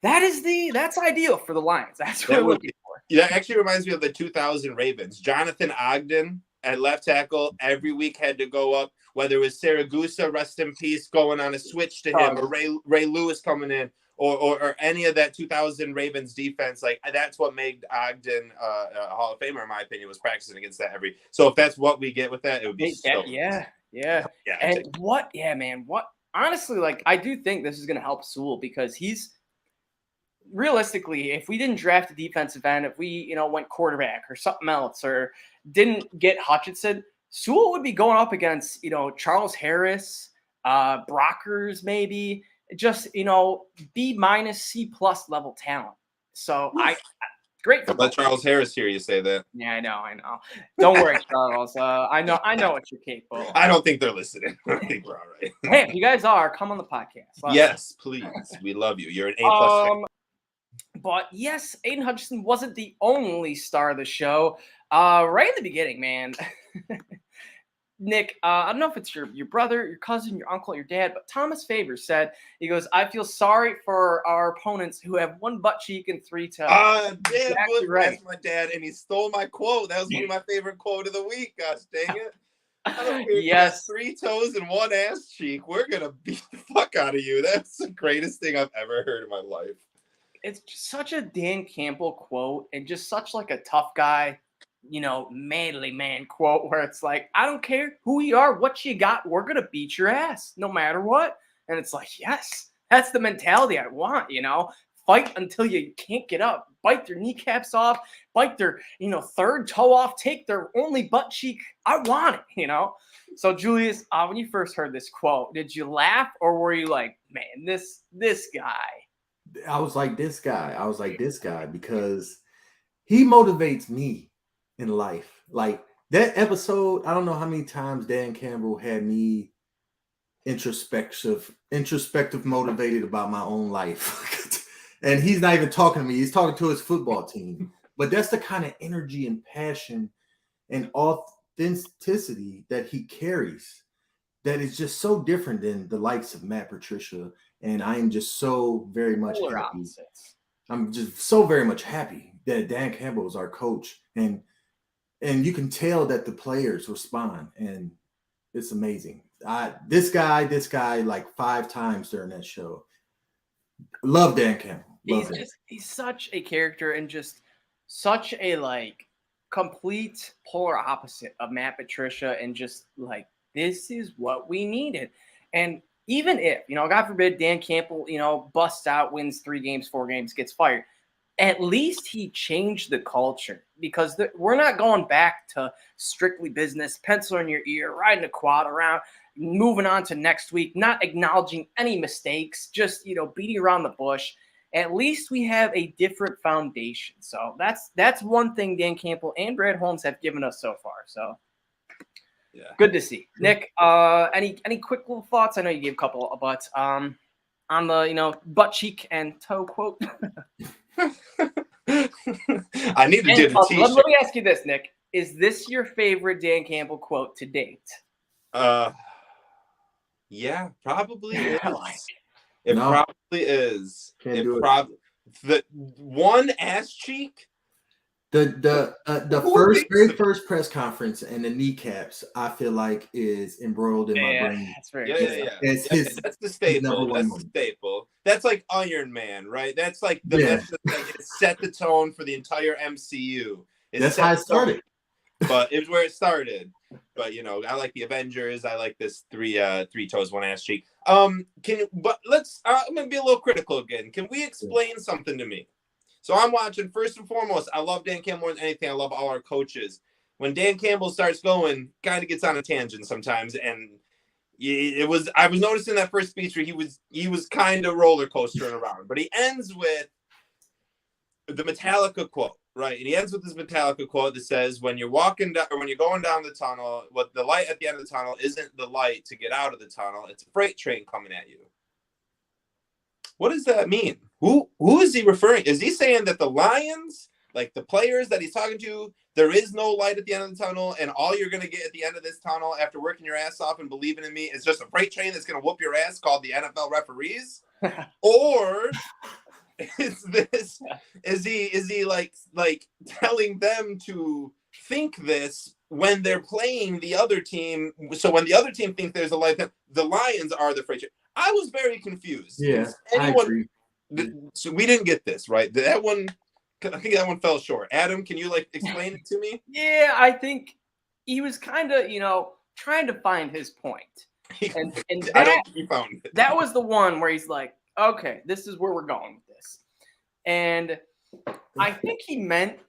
that's ideal for the Lions. That's what we're looking for. That actually reminds me of the 2000 Ravens. Jonathan Ogden at left tackle every week had to go up, whether it was Saragusa, rest in peace, going on a switch to him, or Ray Lewis coming in, or any of that 2000 Ravens defense. That's what made Ogden a Hall of Famer, in my opinion, was practicing against that every. So if that's what we get with that, it would be Honestly, I do think this is going to help Sewell, because he's realistically, if we didn't draft a defensive end, if we, went quarterback or something else, or didn't get Hutchinson, Sewell would be going up against, Charles Harris, Brockers, maybe just, B-, C+ level talent. So great. Let Charles Harris hear you say that. Yeah, I know. Don't worry, Charles. I know what you're capable of. I don't think they're listening. I think we're all right. Hey, if you guys are, come on the podcast. Yes, please. We love you. You're an A+. But yes, Aidan Hutchinson wasn't the only star of the show. Right in the beginning, man. Nick, I don't know if it's your brother, your cousin, your uncle, your dad, but Thomas Favors said, he goes, "I feel sorry for our opponents who have one butt cheek and three toes." Exactly right. That's my dad, and he stole my quote. That was one of my favorite quote of the week. Gosh dang it. I don't care if you have 3 toes and 1 ass cheek. We're going to beat the fuck out of you. That's the greatest thing I've ever heard in my life. It's just such a Dan Campbell quote, and just such a tough guy, manly man quote, where it's I don't care who you are, what you got, we're going to beat your ass no matter what. And it's yes, that's the mentality I want, fight until you can't get up, bite their kneecaps off, bite their, third toe off, take their only butt cheek. I want it, So Julius, when you first heard this quote, did you laugh, or were you man, this guy? I was this guy because he motivates me in life. That episode, I don't know how many times Dan Campbell had me introspective motivated about my own life. And he's not even talking to me. He's talking to his football team. But that's the kind of energy and passion and authenticity that he carries that is just so different than the likes of Matt Patricia. And I am just so very much happy. Opposites. I'm just so very much happy that Dan Campbell is our coach. And you can tell that the players respond. And it's amazing. This guy 5 times during that show. Love Dan Campbell. He's such a character, and just such a complete polar opposite of Matt Patricia, and just this is what we needed. And even if, God forbid, Dan Campbell, busts out, wins 3 games, 4 games, gets fired, at least he changed the culture, because we're not going back to strictly business, pencil in your ear, riding a quad around, moving on to next week, not acknowledging any mistakes, just, beating around the bush. At least we have a different foundation. So that's one thing Dan Campbell and Brad Holmes have given us so far. So yeah, good to see. Nick, any quick little thoughts? I know you gave a couple, but on the butt cheek and toe quote. I need to do the t-shirt. Let me ask you this, Nick: is this your favorite Dan Campbell quote to date? Yeah, probably is. It probably is. The one ass cheek. The Who first thinks very of- first press conference and the kneecaps, I feel like is embroiled in my Yeah, brain. that's very Yeah, true. yeah, yeah. It's Yeah, his that's the his number staple. one That's the moment. staple. That's like Iron Man, right? That's like the Yeah. that's just like it set the tone for the entire MCU. It That's set how it the tone, started. but it was where it started. But I like the Avengers. I like this three toes, one ass cheek. I'm gonna be a little critical again. Can we explain something to me? So I'm watching, first and foremost, I love Dan Campbell more than anything. I love all our coaches. When Dan Campbell starts going, kind of gets on a tangent sometimes, and I was noticing that first speech where he was kind of roller coastering around, but he ends with the Metallica quote, right? And he ends with this Metallica quote that says, when you're walking down, or when you're going down the tunnel, what the light at the end of the tunnel isn't the light to get out of the tunnel, it's a freight train coming at you. What does that mean? Who is he referring? Is he saying that the Lions, like the players that he's talking to, there is no light at the end of the tunnel, and all you're going to get at the end of this tunnel after working your ass off and believing in me is just a freight train that's going to whoop your ass called the NFL referees? Or is he like telling them to think this when they're playing the other team? So when the other team thinks there's a light, the Lions are the freight train. I was very confused. Yeah, I agree. So we didn't get this right. That one, I think that one fell short. Adam, can you explain it to me? Yeah, I think he was kind of, trying to find his point. And I don't think he found it. That was the one where he's like, okay, this is where we're going with this. And I think he meant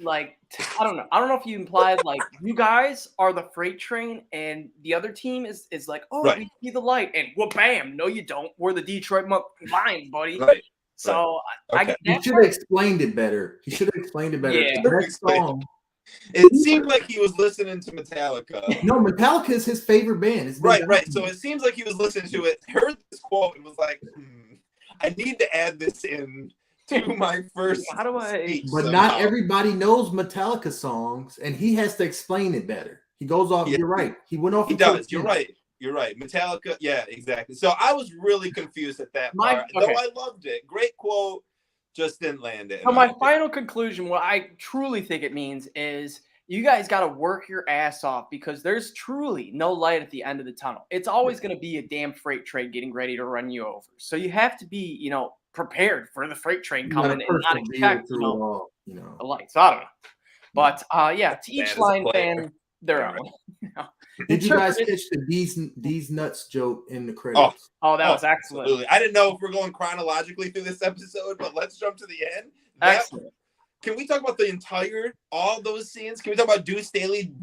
I don't know if he implied you guys are the freight train and the other team is like, oh, right. We see the light, and bam, no you don't, we're the Detroit Lions, buddy. Right. So Okay. He should have explained it better. Yeah. That song, it seemed like he was listening to Metallica. No, Metallica is his favorite band. Right. So it seems like he was listening to it, heard this quote, and was like, I need to add this in to my first. How do I? But somehow. Not everybody knows Metallica songs, and he has to explain it better. He goes off. Yeah. You're right. He went off. He does. You're right. Metallica. Yeah, exactly. So I was really confused at that part. Okay. Though I loved it. Great quote. Just didn't land it. So my final conclusion, what I truly think it means is you guys got to work your ass off because there's truly no light at the end of the tunnel. It's always going to be a damn freight train getting ready to run you over. So you have to be, prepared for the freight train coming and not expect, a light. So I don't know. But to each line fan, their own. Did you guys catch the these nuts joke in the credits? Oh, that was excellent. Absolutely. I didn't know if we're going chronologically through this episode, but let's jump to the end. Excellent. Can we talk about all those scenes? Can we talk about Deuce Staley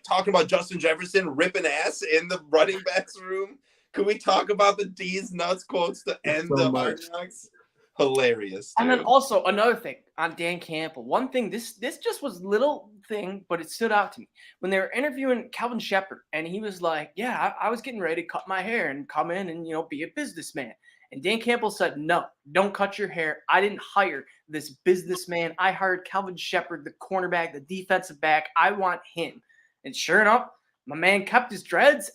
talking about Justin Jefferson ripping ass in the running backs room? Can we talk about the D's nuts quotes to end the Hard Knocks? Hilarious. Dude. And then also another thing on Dan Campbell. One thing, this just was little thing, but it stood out to me when they were interviewing Calvin Shepherd, and he was like, "Yeah, I was getting ready to cut my hair and come in and be a businessman." And Dan Campbell said, "No, don't cut your hair. I didn't hire this businessman. I hired Calvin Shepherd, the cornerback, the defensive back. I want him." And sure enough, my man kept his dreads.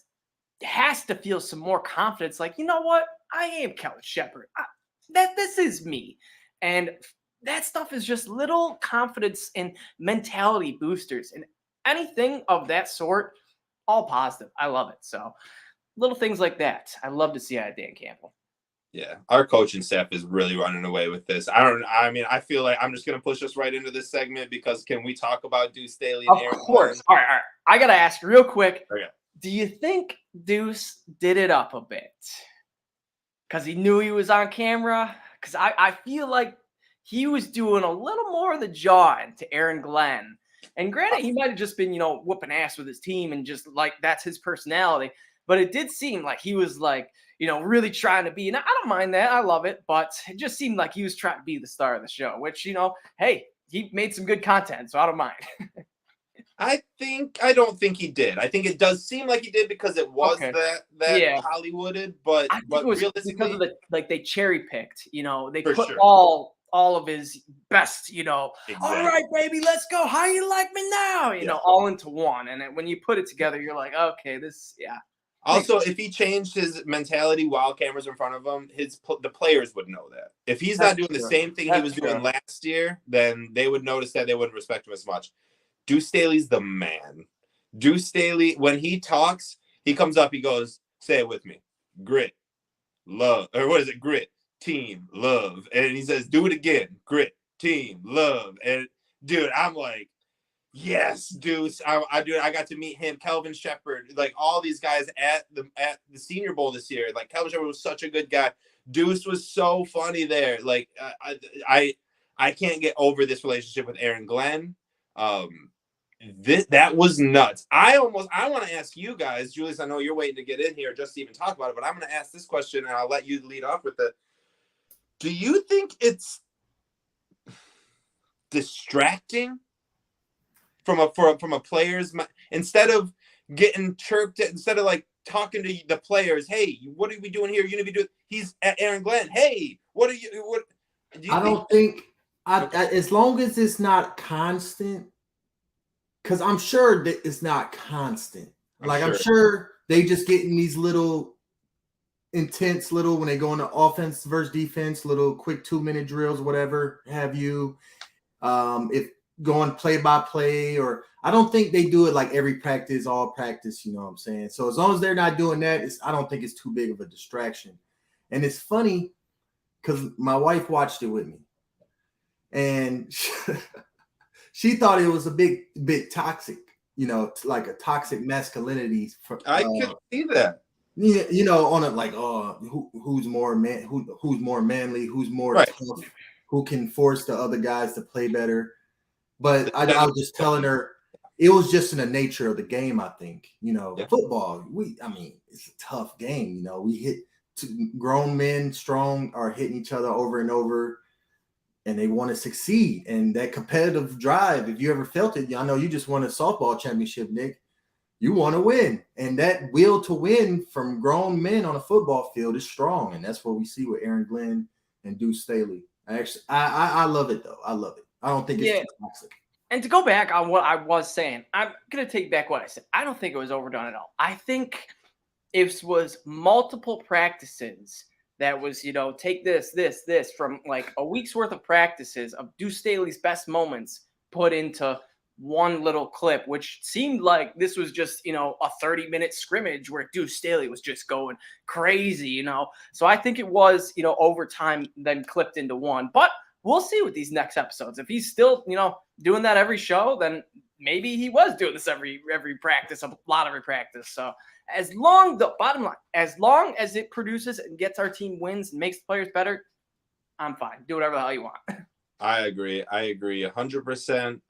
Has to feel some more confidence. Like, you know what? I am Calvin Shepherd. This is me. And that stuff is just little confidence and mentality boosters. And anything of that sort, all positive. I love it. So little things like that. I love to see out of Dan Campbell. Yeah, our coaching staff is really running away with this. I feel like I'm just going to push us right into this segment because can we talk about Deuce Staley and Aaron? Of course. All right. I got to ask real quick. Okay. Do you think Deuce did it up a bit? Because he knew he was on camera? Because I feel like he was doing a little more of the jawing to Aaron Glenn. And granted, he might have just been, whooping ass with his team and just that's his personality. But it did seem like he was really trying to be. And I don't mind that. I love it. But it just seemed like he was trying to be the star of the show, which, hey, he made some good content. So I don't mind. I don't think he did. I think it does seem like he did because it was that Hollywooded, but I think it was realistically, because of they cherry picked, they put sure. all of his best, Exactly. All right, baby, let's go. How you like me now? All into one. And then when you put it together, you're like, okay, this, yeah. Also, if he changed his mentality while cameras are in front of him, the players would know that. If he's not doing the same thing he was doing last year, then they would notice that they wouldn't respect him as much. Deuce Staley's the man. Deuce Staley, when he talks, he comes up, he goes, say it with me. Grit, love, or what is it? Grit, team, love. And he says, do it again. Grit, team, love. And dude, I'm like, yes, Deuce. I got to meet him, Kelvin Shepherd, like all these guys at the Senior Bowl this year. Like Kelvin Shepherd was such a good guy. Deuce was so funny there. Like I can't get over this relationship with Aaron Glenn. That was nuts. I want to ask you guys, Julius, I know you're waiting to get in here just to even talk about it, but I'm going to ask this question and I'll let you lead off with it. Do you think it's distracting from a player's, instead of getting chirped at, instead of like talking to the players, hey, what are we doing here? You need to be doing. He's at Aaron Glenn. Hey, what do you I don't think as long as it's not constant, because I'm sure that it's not constant. I'm sure they just getting these little intense when they go into offense versus defense, little quick 2-minute drills, whatever have you. If going play by play, or I don't think they do it like every practice, all practice, you know what I'm saying? So as long as they're not doing that, I don't think it's too big of a distraction. And it's funny because my wife watched it with me and she thought it was a bit toxic, like a toxic masculinity. I could see that. On it, like, who's more manly, who's more tough, who can force the other guys to play better. But I was just telling her it was just in the nature of the game. I think, football, it's a tough game. We hit grown men strong are hitting each other over and over, and they want to succeed. And that competitive drive, if you ever felt it, I know you just won a softball championship, Nick. You want to win. And that will to win from grown men on a football field is strong. And that's what we see with Aaron Glenn and Deuce Staley. I love it, though. I love it. I don't think it's too toxic. And to go back on what I was saying, I'm going to take back what I said. I don't think it was overdone at all. I think it was multiple practices that was, take this from like a week's worth of practices of Deuce Staley's best moments put into one little clip, which seemed like this was just, a 30-minute scrimmage where Deuce Staley was just going crazy, So I think it was, over time then clipped into one. But we'll see with these next episodes. If he's still, doing that every show, then maybe he was doing this every practice, a lot of every practice. So bottom line, as long as it produces and gets our team wins and makes the players better, I'm fine. Do whatever the hell you want. I agree 100%.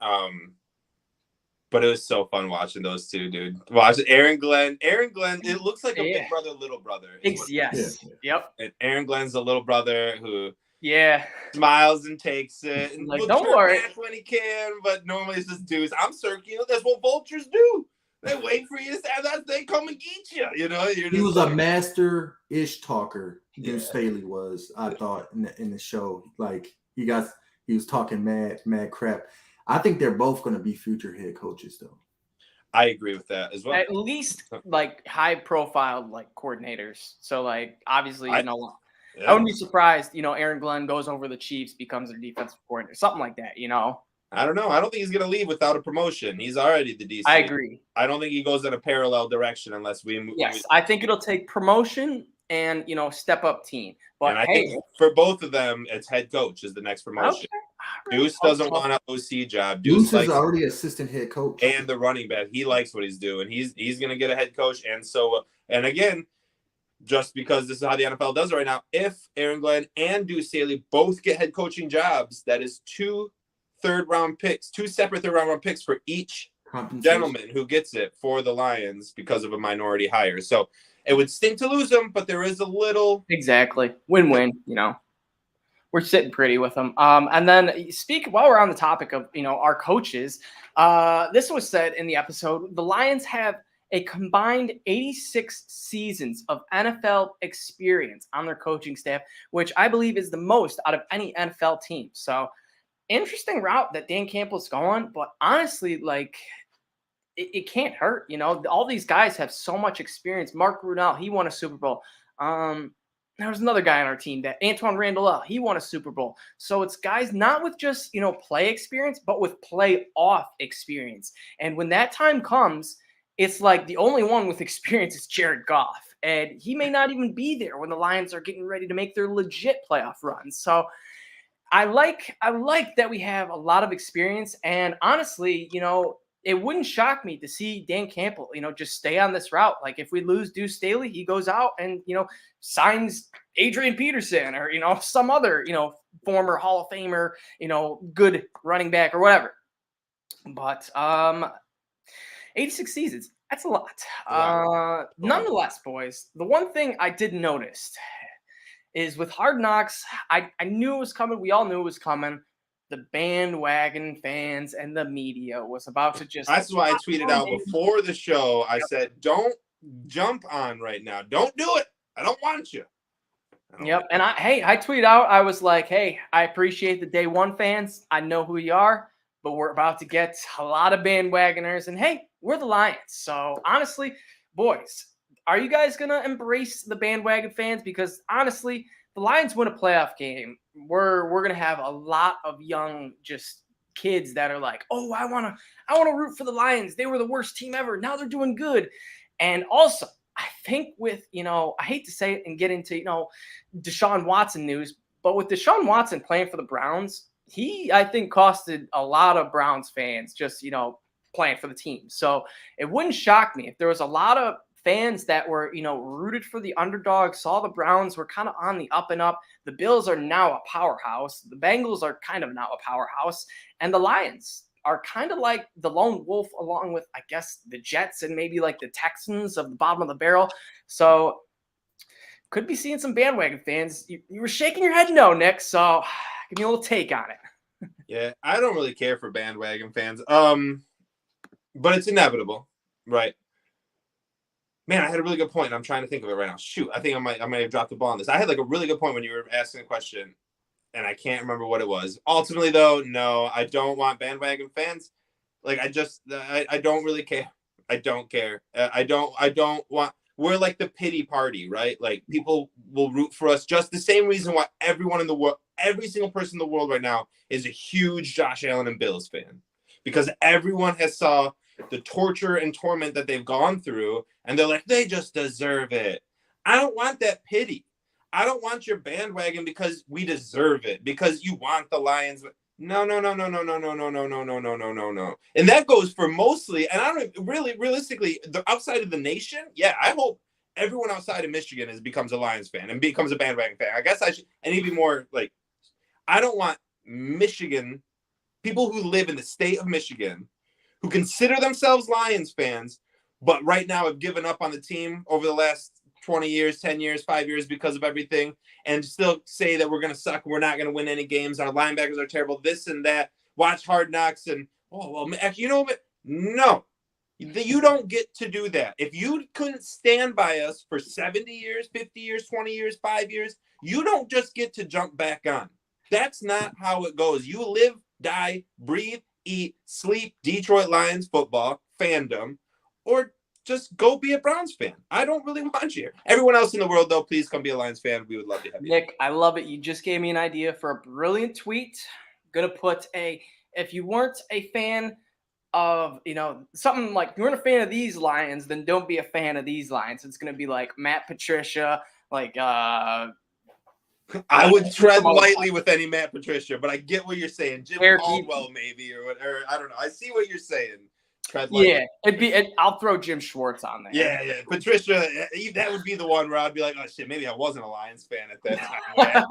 But it was so fun watching those two, dude. Watching Aaron Glenn, it looks like a big brother, little brother. Yes. Yep. And Aaron Glenn's the little brother who smiles and takes it. And like, don't worry. When he can, but normally it's just dudes. I'm certain, that's what vultures do. They wait for you to say that, they come and eat you, He was a master-ish talker, Deuce Staley was, I thought, in the show. Like, he was talking mad crap. I think they're both going to be future head coaches, though. I agree with that as well. At least like high profile like coordinators. So like obviously, I wouldn't be surprised, Aaron Glenn goes over the Chiefs, becomes their defensive coordinator, something like that, I don't know. I don't think he's going to leave without a promotion. He's already the DC. I agree. I don't think he goes in a parallel direction unless we move. Yes, I think it'll take promotion and, step up team. But I think for both of them, it's head coach is the next promotion. Okay. Deuce doesn't want an OC job. Deuce is already assistant head coach. And the running back. He likes what he's doing. He's going to get a head coach. And so, and again, just because this is how the NFL does it right now, if Aaron Glenn and Deuce Staley both get head coaching jobs, that is two separate third-round picks for each gentleman who gets it for the Lions because of a minority hire. So it would stink to lose them, but there is a little. Exactly. Win-win, We're sitting pretty with them. And then while we're on the topic of, our coaches, this was said in the episode, the Lions have a combined 86 seasons of NFL experience on their coaching staff, which I believe is the most out of any NFL team. So interesting route that Dan Campbell's going, but honestly, like it can't hurt. All these guys have so much experience. Mark Brunell, he won a Super Bowl. There was another guy on our team, that Antoine Randall, he won a Super Bowl. So it's guys not with just, play experience, but with playoff experience. And when that time comes, it's like the only one with experience is Jared Goff. And he may not even be there when the Lions are getting ready to make their legit playoff runs. So I like that we have a lot of experience. And honestly, it wouldn't shock me to see Dan Campbell, just stay on this route. Like if we lose Deuce Staley, he goes out and, signs Adrian Peterson or, some other, former Hall of Famer, good running back or whatever. But 86 seasons, that's a lot. Nonetheless, boys, the one thing I did notice is with Hard Knocks, I knew it was coming. We all knew it was coming. The bandwagon fans and the media was about to just... That's why I tweeted out before the show. I said, don't jump on right now. Don't do it. I don't want you. Yep. And I tweeted out, I was like, hey, I appreciate the day one fans. I know who you are, but we're about to get a lot of bandwagoners. And hey, we're the Lions. So honestly, boys, are you guys going to embrace the bandwagon fans? Because honestly, the Lions win a playoff game, we're going to have a lot of young just kids that are like, oh, I want to root for the Lions. They were the worst team ever. Now they're doing good. And also, I think with, I hate to say it and get into, Deshaun Watson news, but with Deshaun Watson playing for the Browns, he, I think, costed a lot of Browns fans just, playing for the team. So it wouldn't shock me if there was a lot of fans that were, rooted for the underdog, saw the Browns were kind of on the up and up. The Bills are now a powerhouse. The Bengals are kind of now a powerhouse. And the Lions are kind of like the lone wolf along with, I guess, the Jets and maybe like the Texans of the bottom of the barrel. So could be seeing some bandwagon fans. You were shaking your head no, Nick. So give me a little take on it. Yeah, I don't really care for bandwagon fans. But it's inevitable, right? Man, I had a really good point. I'm trying to think of it right now. Shoot, I think I might have dropped the ball on this. I had like a really good point when you were asking the question, and I can't remember what it was. Ultimately, though, no, I don't want bandwagon fans. Like, I don't really care. I don't care. I don't want. We're like the pity party, right? Like people will root for us. Just the same reason why everyone in the world, every single person in the world right now is a huge Josh Allen and Bills fan, because everyone has saw the torture and torment that they've gone through, and they're like, they just deserve it. I don't want that pity. I don't want your bandwagon because we deserve it, because you want the Lions. No. And that goes for mostly, and I don't really, realistically, the outside of the nation, yeah, I hope everyone outside of Michigan becomes a Lions fan and becomes a bandwagon fan. I guess I need to be more like, I don't want Michigan, people who live in the state of Michigan, who consider themselves Lions fans, but right now have given up on the team over the last 20 years, 10 years, 5 years because of everything, and still say that we're going to suck, we're not going to win any games, our linebackers are terrible, this and that, watch Hard Knocks, and, oh, well, actually, no. You don't get to do that. If you couldn't stand by us for 70 years, 50 years, 20 years, 5 years, you don't just get to jump back on. That's not how it goes. You live, die, breathe, eat, sleep Detroit Lions football fandom, or just go be a Browns fan. I don't really want you. Everyone else in the world, though, please come be a Lions fan. We would love to have you. Nick, I love it. You just gave me an idea for a brilliant tweet. Gonna put if you weren't a fan of, something like, you weren't a fan of these Lions, then don't be a fan of these Lions. It's gonna be like Matt Patricia, like I would tread lightly with any Matt Patricia, but I get what you're saying. Jim Caldwell, maybe, or whatever. I don't know. I see what you're saying. Tread lightly. Yeah, I'll throw Jim Schwartz on there. Yeah. Patricia, that would be the one where I'd be like, oh, shit, maybe I wasn't a Lions fan at that time.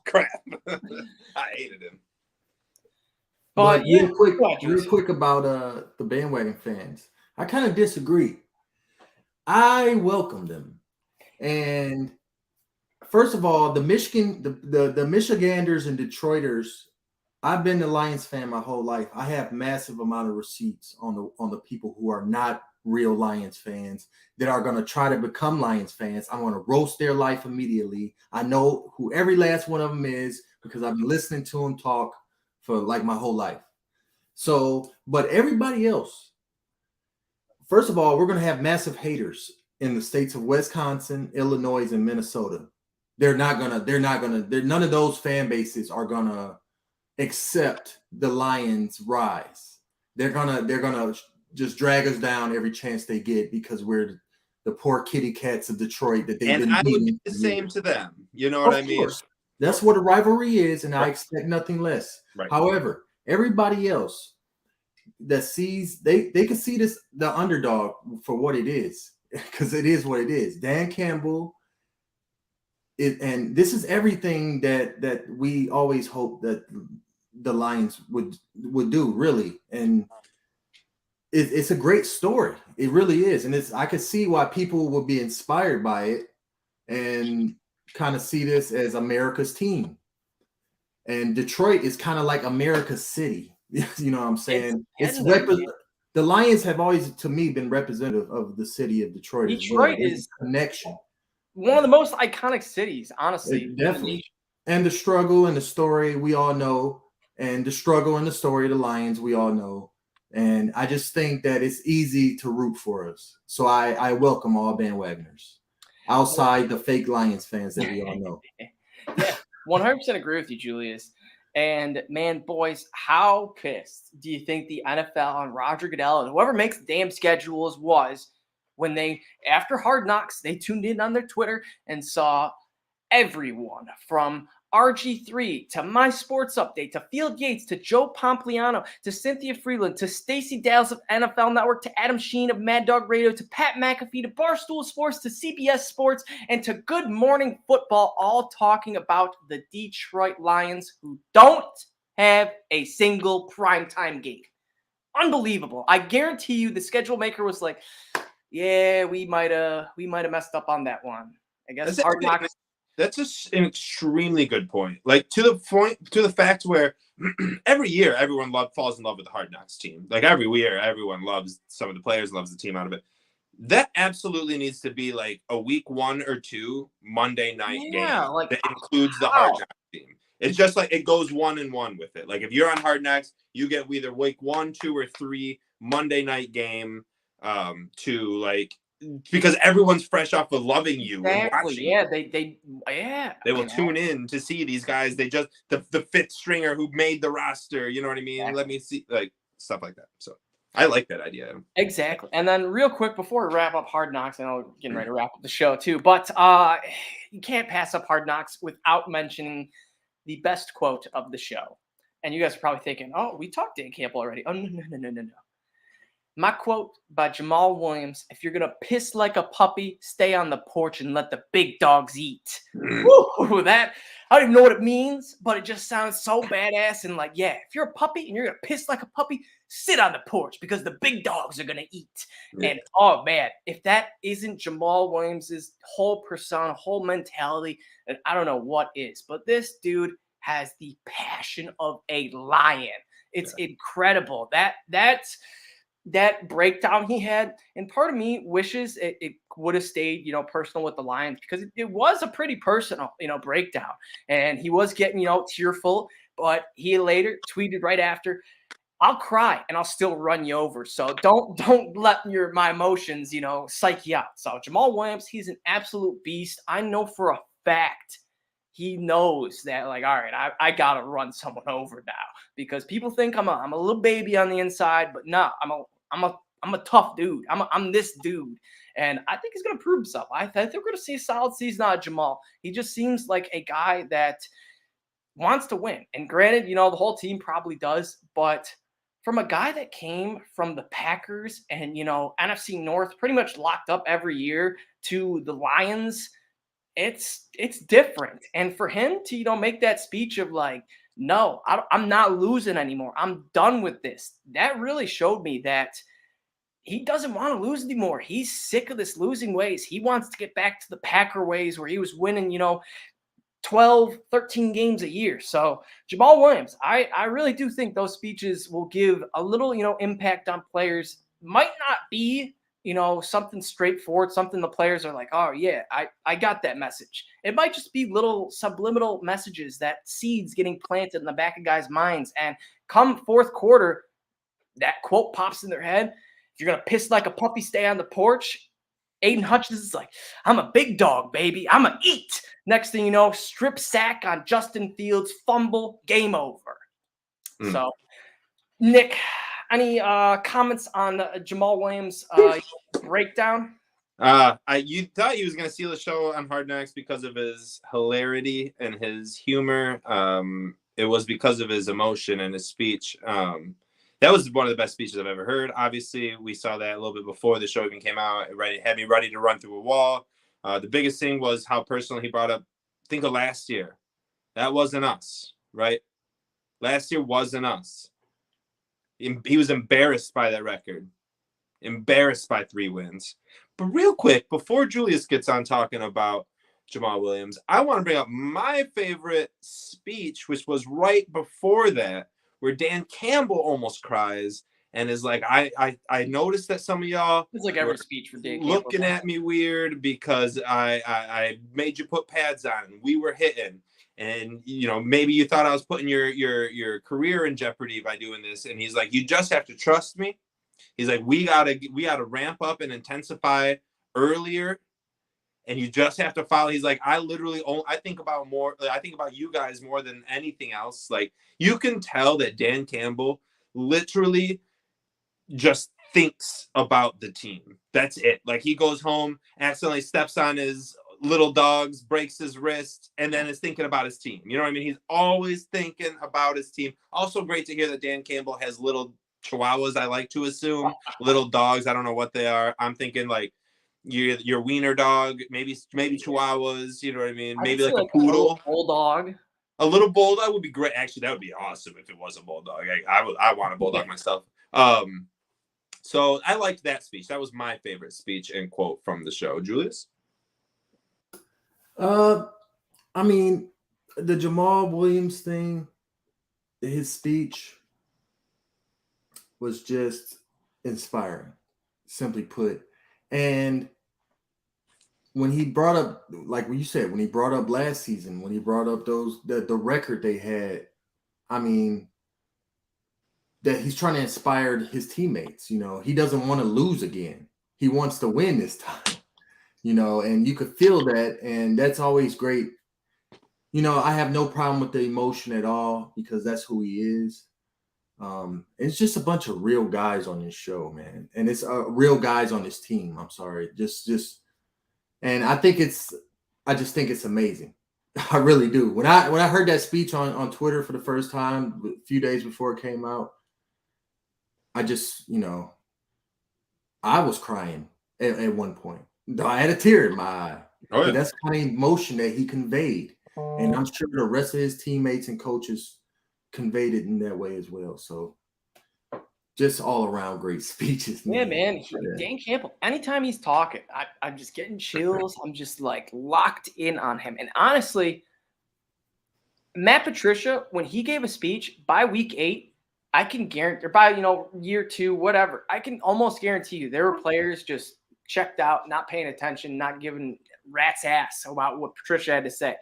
Crap. I hated him. But real quick about the bandwagon fans. I kind of disagree. I welcome them. And first of all, the Michiganders and Detroiters, I've been a Lions fan my whole life. I have massive amount of receipts on the people who are not real Lions fans that are going to try to become Lions fans. I'm going to roast their life immediately. I know who every last one of them is because I've been listening to them talk for like my whole life. So, but everybody else, first of all, we're going to have massive haters in the states of Wisconsin, Illinois, and Minnesota. None of those fan bases are going to accept the Lions' rise. They're gonna just drag us down every chance they get because we're the poor kitty cats of Detroit that they've been I would beating. do the same to them. You know what I mean? That's what a rivalry is, and Right. I expect nothing less. Right. However, everybody else that sees they can see this the underdog for what it is, because it is what it is. Dan Campbell. And this is everything that we always hope that the Lions would do, really. And it's a great story. It really is. And I could see why people would be inspired by it and kind of see this as America's team. And Detroit is kind of like America's city. You know what I'm saying? The Lions have always, to me, been representative of the city of Detroit. Detroit is connection. One of the most iconic cities, honestly. Definitely. And the struggle and the story we all know, and the struggle and the story of the Lions we all know. And I just think that it's easy to root for us. So I welcome all bandwagoners outside the fake Lions fans that we all know. Yeah, 100% agree with you, Julius. And man, boys, how pissed do you think the NFL and Roger Goodell and whoever makes the damn schedules was when they, after Hard Knocks, they tuned in on their Twitter and saw everyone from RG3 to My Sports Update to Field Yates to Joe Pompliano to Cynthia Freeland to Stacey Dales of NFL Network to Adam Sheen of Mad Dog Radio to Pat McAfee to Barstool Sports to CBS Sports and to Good Morning Football, all talking about the Detroit Lions, who don't have a single primetime game. Unbelievable. I guarantee you the schedule maker was like, yeah, we might have messed up on that one. I guess Hard Knocks. That's an extremely good point. Like to the fact where every year everyone falls in love with the Hard Knocks team. Like every year, everyone loves some of the players, loves the team out of it. That absolutely needs to be like a week 1 or 2 Monday night game that includes the Hard Knocks team. It's just like it goes 1 and 1 with it. Like if you're on Hard Knocks, you get either week 1, 2, or 3 Monday night game to like. Because everyone's fresh off of loving you and watching. Yeah, they will tune in to see these guys. They just the fifth stringer who made the roster. You know what I mean? Exactly. Let me see, like stuff like that. So I like that idea. Exactly. And then real quick before we wrap up Hard Knocks, I know we're getting ready to wrap up the show too, but you can't pass up Hard Knocks without mentioning the best quote of the show. And you guys are probably thinking, oh, we talked Dan Campbell already. Oh no. My quote by Jamal Williams: if you're going to piss like a puppy, stay on the porch and let the big dogs eat. Woo, that, I don't even know what it means, but it just sounds so badass. And like, yeah, if you're a puppy and you're going to piss like a puppy, sit on the porch because the big dogs are going to eat. Yeah. And oh man, if that isn't Jamal Williams's whole persona, whole mentality, then I don't know what is. But this dude has the passion of a lion. It's incredible. That breakdown he had, and part of me wishes it would have stayed, personal with the Lions, because it was a pretty personal, breakdown, and he was getting, tearful, but he later tweeted right after, I'll cry and I'll still run you over. So don't let my emotions, psych you out. So Jamal Williams, he's an absolute beast. I know for a fact he knows that, like, all right, I got to run someone over now, because people think I'm a little baby on the inside, but no, I'm a tough dude. I'm this dude. And I think he's going to prove himself. I think we're going to see a solid season out of Jamal. He just seems like a guy that wants to win. And granted, the whole team probably does, but from a guy that came from the Packers and, NFC North pretty much locked up every year to the Lions, it's different. And for him to, make that speech of like, no, I'm not losing anymore, I'm done with this. That really showed me that he doesn't want to lose anymore. He's sick of this losing ways. He wants to get back to the Packer ways where he was winning, 12, 13 games a year. So Jamal Williams, I really do think those speeches will give a little, impact on players. Might not be, something straightforward, something the players are like, oh yeah, I got that message. It might just be little subliminal messages, that seeds getting planted in the back of guys' minds. And come fourth quarter, that quote pops in their head If you're gonna piss like a puppy, stay on the porch. Aidan Hutchinson's like, I'm a big dog, baby. I'm a eat. Next thing you know, strip sack on Justin Fields, fumble, game over. So, Nick, any comments on Jamal Williams' breakdown? You thought he was going to steal the show on Hard Knocks because of his hilarity and his humor. It was because of his emotion and his speech. That was one of the best speeches I've ever heard. Obviously, we saw that a little bit before the show even came out. It had me ready to run through a wall. The biggest thing was how personal he brought up, think of last year. That wasn't us, right? Last year wasn't us. He was embarrassed by that record. Embarrassed by 3 wins. But real quick, before Julius gets on talking about Jamal Williams, I want to bring up my favorite speech, which was right before that, where Dan Campbell almost cries and is like, I noticed that some of y'all It's like every speech for Dan Campbell looking at me weird because I made you put pads on and we were hitting. And, maybe you thought I was putting your career in jeopardy by doing this. And he's like, you just have to trust me. He's like, we gotta ramp up and intensify earlier, and you just have to follow. He's like, I think about you guys more than anything else. Like, you can tell that Dan Campbell literally just thinks about the team. That's it. Like, he goes home, accidentally steps on his little dogs, breaks his wrist, and then is thinking about his team. You know what I mean? He's always thinking about his team. Also great to hear that Dan Campbell has little Chihuahuas, I like to assume. Little dogs, I don't know what they are. I'm thinking like your wiener dog, maybe Chihuahuas, you know what I mean? Maybe like a poodle. A little bulldog would be great. Actually, that would be awesome if it was a bulldog. I want a bulldog myself. So I liked that speech. That was my favorite speech and quote from the show. Julius? I mean, the Jamal Williams thing, his speech was just inspiring, simply put. And when he brought up, like what you said, when he brought up last season, when he brought up the record they had, I mean, that he's trying to inspire his teammates. He doesn't want to lose again. He wants to win this time, and you could feel that. And that's always great. I have no problem with the emotion at all because that's who he is. It's just a bunch of real guys on this show, man. And it's real guys on this team. I'm sorry. And I just think it's amazing. I really do. When I heard that speech on Twitter for the first time, a few days before it came out, I just, I was crying at one point. I had a tear in my eye. Oh, yeah. That's the kind of emotion that he conveyed. And I'm sure the rest of his teammates and coaches conveyed it in that way as well. So just all around great speeches. Yeah, man. Dan Campbell, anytime he's talking, I'm just getting chills. I'm just like locked in on him. And honestly, Matt Patricia, when he gave a speech by week 8, I can guarantee, or by year 2, whatever, I can almost guarantee you there were players just checked out, not paying attention, not giving rat's ass about what Patricia had to say.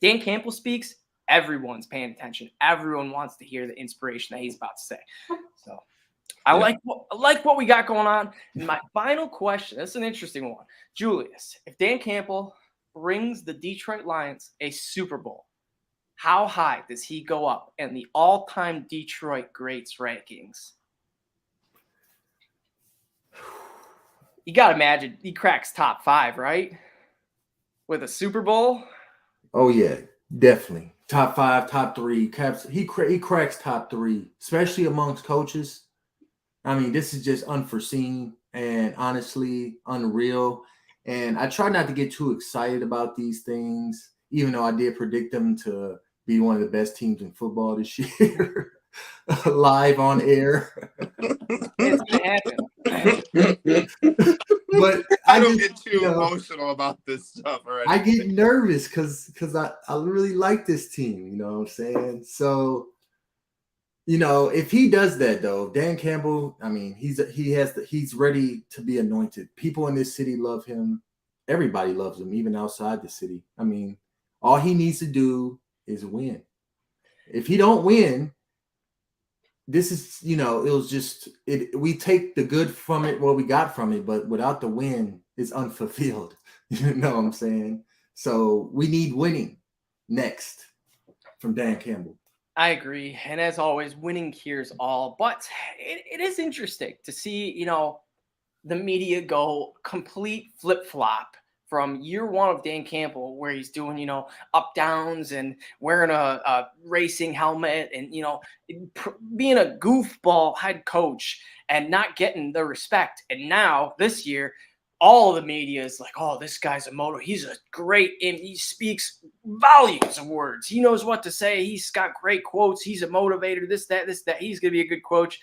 Dan Campbell speaks, everyone's paying attention. Everyone wants to hear the inspiration that he's about to say. So I like what we got going on. And my final question, this is an interesting one. Julius, if Dan Campbell brings the Detroit Lions a Super Bowl, how high does he go up in the all-time Detroit greats rankings? You got to imagine he cracks top 5, right? With a Super Bowl? Oh, yeah, definitely. Top 5, top 3. He cracks top 3, especially amongst coaches. I mean, this is just unforeseen and honestly unreal. And I try not to get too excited about these things, even though I did predict them to be one of the best teams in football this year, live on air. It's going to happen. But I don't get too emotional about this stuff already. I get nervous because I really like this team, you know what I'm saying? So, if he does that though, Dan Campbell, I mean, he's ready to be anointed. People in this city love him. Everybody loves him, even outside the city. I mean, all he needs to do is win. If he don't win, this is, it was just we take the good from it, what we got from it, but without the win, it's unfulfilled. You know what I'm saying? So we need winning next from Dan Campbell. I agree. And as always, winning cures all. But it is interesting to see, the media go complete flip-flop from year one of Dan Campbell, where he's doing, up downs and wearing a racing helmet and, being a goofball head coach and not getting the respect. And now this year, all the media is like, oh, this guy's a motor. He's a great, and he speaks volumes of words. He knows what to say. He's got great quotes. He's a motivator, this, that. He's going to be a good coach.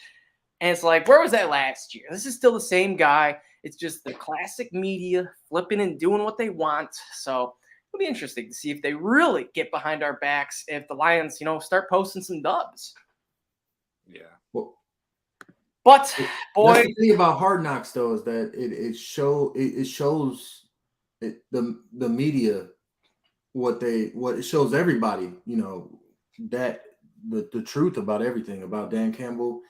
And it's like, where was that last year? This is still the same guy. It's just the classic media flipping and doing what they want. So it'll be interesting to see if they really get behind our backs, if the Lions, start posting some dubs. Yeah. Well, but boy, that's the thing about Hard Knocks, though, is that it shows the media what it shows everybody, that the truth about everything about Dan Campbell.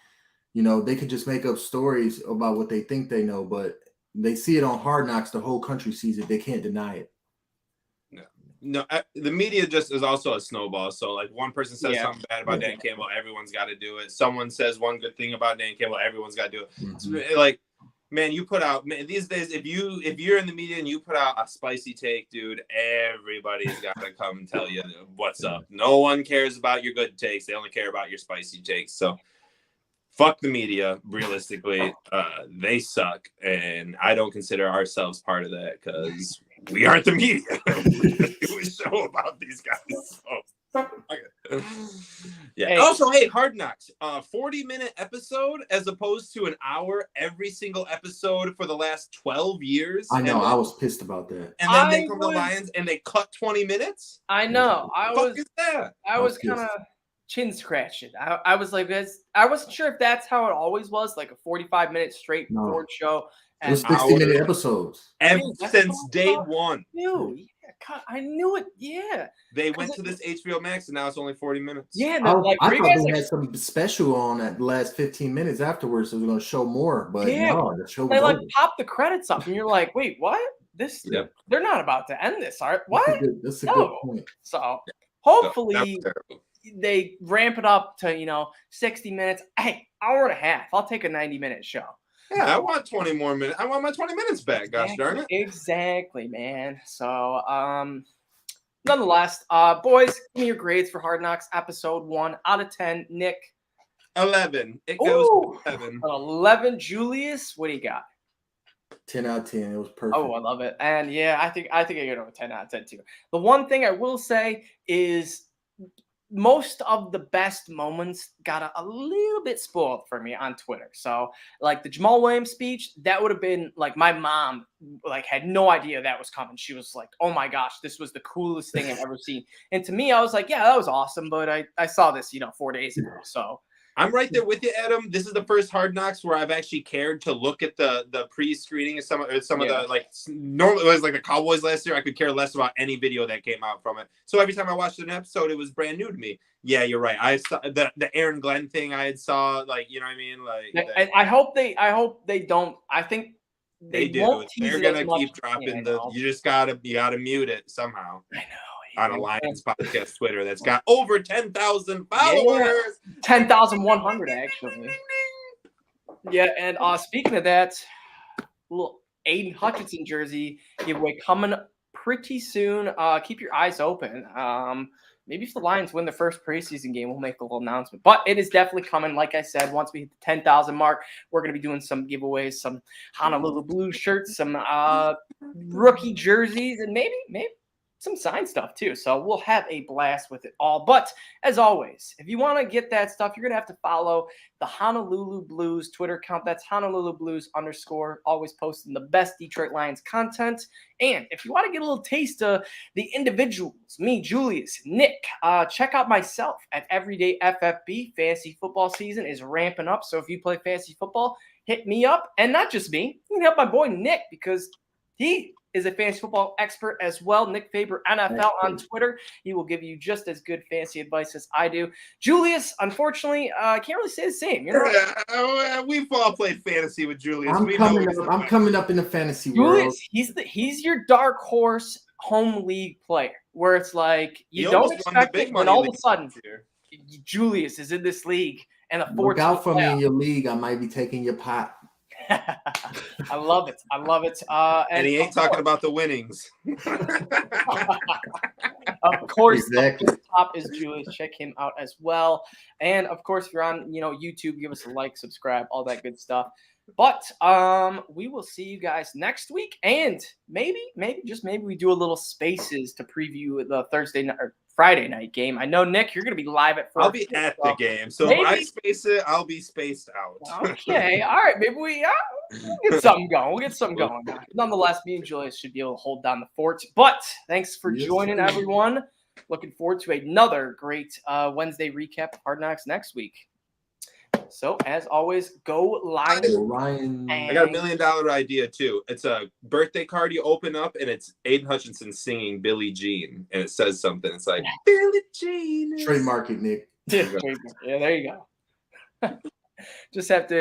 They could just make up stories about what they think they know, but they see it on Hard Knocks. The whole country sees it. They can't deny it. No, the media just is also a snowball. So, like, one person says something bad about Dan Campbell, everyone's got to do it. Someone says one good thing about Dan Campbell, everyone's got to do it. Mm-hmm. It's like, man, you put out these days. If you're in the media and you put out a spicy take, dude, everybody's got to come tell you what's up. No one cares about your good takes. They only care about your spicy takes. So, fuck the media. Realistically, they suck, and I don't consider ourselves part of that because we aren't the media. We do a show about these guys. So. Yeah. Hey. Also, hey, Hard Knocks, 40-minute episode as opposed to an hour every single episode for the last 12 years. I know. I was pissed about that. And then they come to Lions and they cut 20 minutes. I know. What the fuck is that? I was kind of chin scratching. I was like, I wasn't sure if that's how it always was, like a 45-minute straightforward show. It was 60-minute episodes. Since day one. I knew it. Yeah. They went to this HBO Max and now it's only 40 minutes. Yeah. I thought they had some special on at the last 15 minutes afterwards. So they're going to show more. But no, the show was over. Pop the credits up and you're like, wait, what? They're not about to end this. What? That's a good point. So hopefully they ramp it up to, 60 minutes. Hey, hour and a half. I'll take a 90-minute show. Yeah, I want 20 more minutes. I want my 20 minutes back, gosh darn it. Exactly, man. So, nonetheless, boys, give me your grades for Hard Knocks episode 1 out of 10. Nick? 11. It goes to 11. 11. Julius, what do you got? 10 out of 10. It was perfect. Oh, I love it. And yeah, I think I get over 10 out of 10 too. The one thing I will say is most of the best moments got a little bit spoiled for me on Twitter. So like the Jamal Williams speech, that would have been like my mom had no idea that was coming. She was like, oh my gosh, this was the coolest thing I've ever seen. And to me, I was like, yeah, that was awesome. But I saw this, 4 days ago. So I'm right there with you, Adam. This is the first Hard Knocks where I've actually cared to look at the pre-screening of some of the normally it was like the Cowboys last year. I could care less about any video that came out from it. So every time I watched an episode, it was brand new to me. Yeah, you're right. I saw the Aaron Glenn thing. I had saw you know what I mean. And I hope they don't. I think they do. They're gonna keep dropping You just gotta mute it somehow. I know. On a Lions podcast Twitter that's got over 10,000 followers. 10,100 actually. Yeah, and speaking of that, little Aidan Hutchinson jersey giveaway coming pretty soon. Keep your eyes open. Maybe if the Lions win the first preseason game, we'll make a little announcement. But it is definitely coming. Like I said, once we hit the 10,000 mark, we're going to be doing some giveaways, some Honolulu Blues shirts, some rookie jerseys, and maybe some signed stuff too. So we'll have a blast with it all. But as always, if you want to get that stuff, you're going to have to follow the Honolulu Blues Twitter account. That's Honolulu Blues _, always posting the best Detroit Lions content. And if you want to get a little taste of the individuals, me, Julius, Nick, check out myself at Everyday FFB. Fantasy football season is ramping up. So if you play fantasy football, hit me up. And not just me, you can help my boy Nick because He is a fantasy football expert as well. Nick Faber NFL on Twitter. He will give you just as good fantasy advice as I do. Julius, unfortunately, I can't really say the same. You know, We've all played fantasy with Julius. I'm coming up in the fantasy world. Julius, he's your dark horse home league player, where it's like you don't expect it, and all of a sudden, Julius is in this league, and a look out for me in your league. I might be taking your pot. I love it. And he ain't talking about the winnings. Of course, exactly. The top is Julius. Check him out as well. And of course, if you're on YouTube, give us a like, subscribe, all that good stuff. But we will see you guys next week, and maybe we do a little spaces to preview the Thursday night or Friday night game. I know, Nick, you're going to be live at 4. I'll be at the game, so if I space it, I'll be spaced out. Okay, all right, maybe we'll get something going. Nonetheless, me and Julius should be able to hold down the fort. But thanks for joining, everyone. Looking forward to another great Wednesday recap of Hard Knocks next week. So, as always, go Lions. I got $1 million idea, too. It's a birthday card you open up, and it's Aidan Hutchinson singing Billie Jean, and it says something. It's like, Billie Jean. Trademark it, Nick. Yeah, there you go. Just have to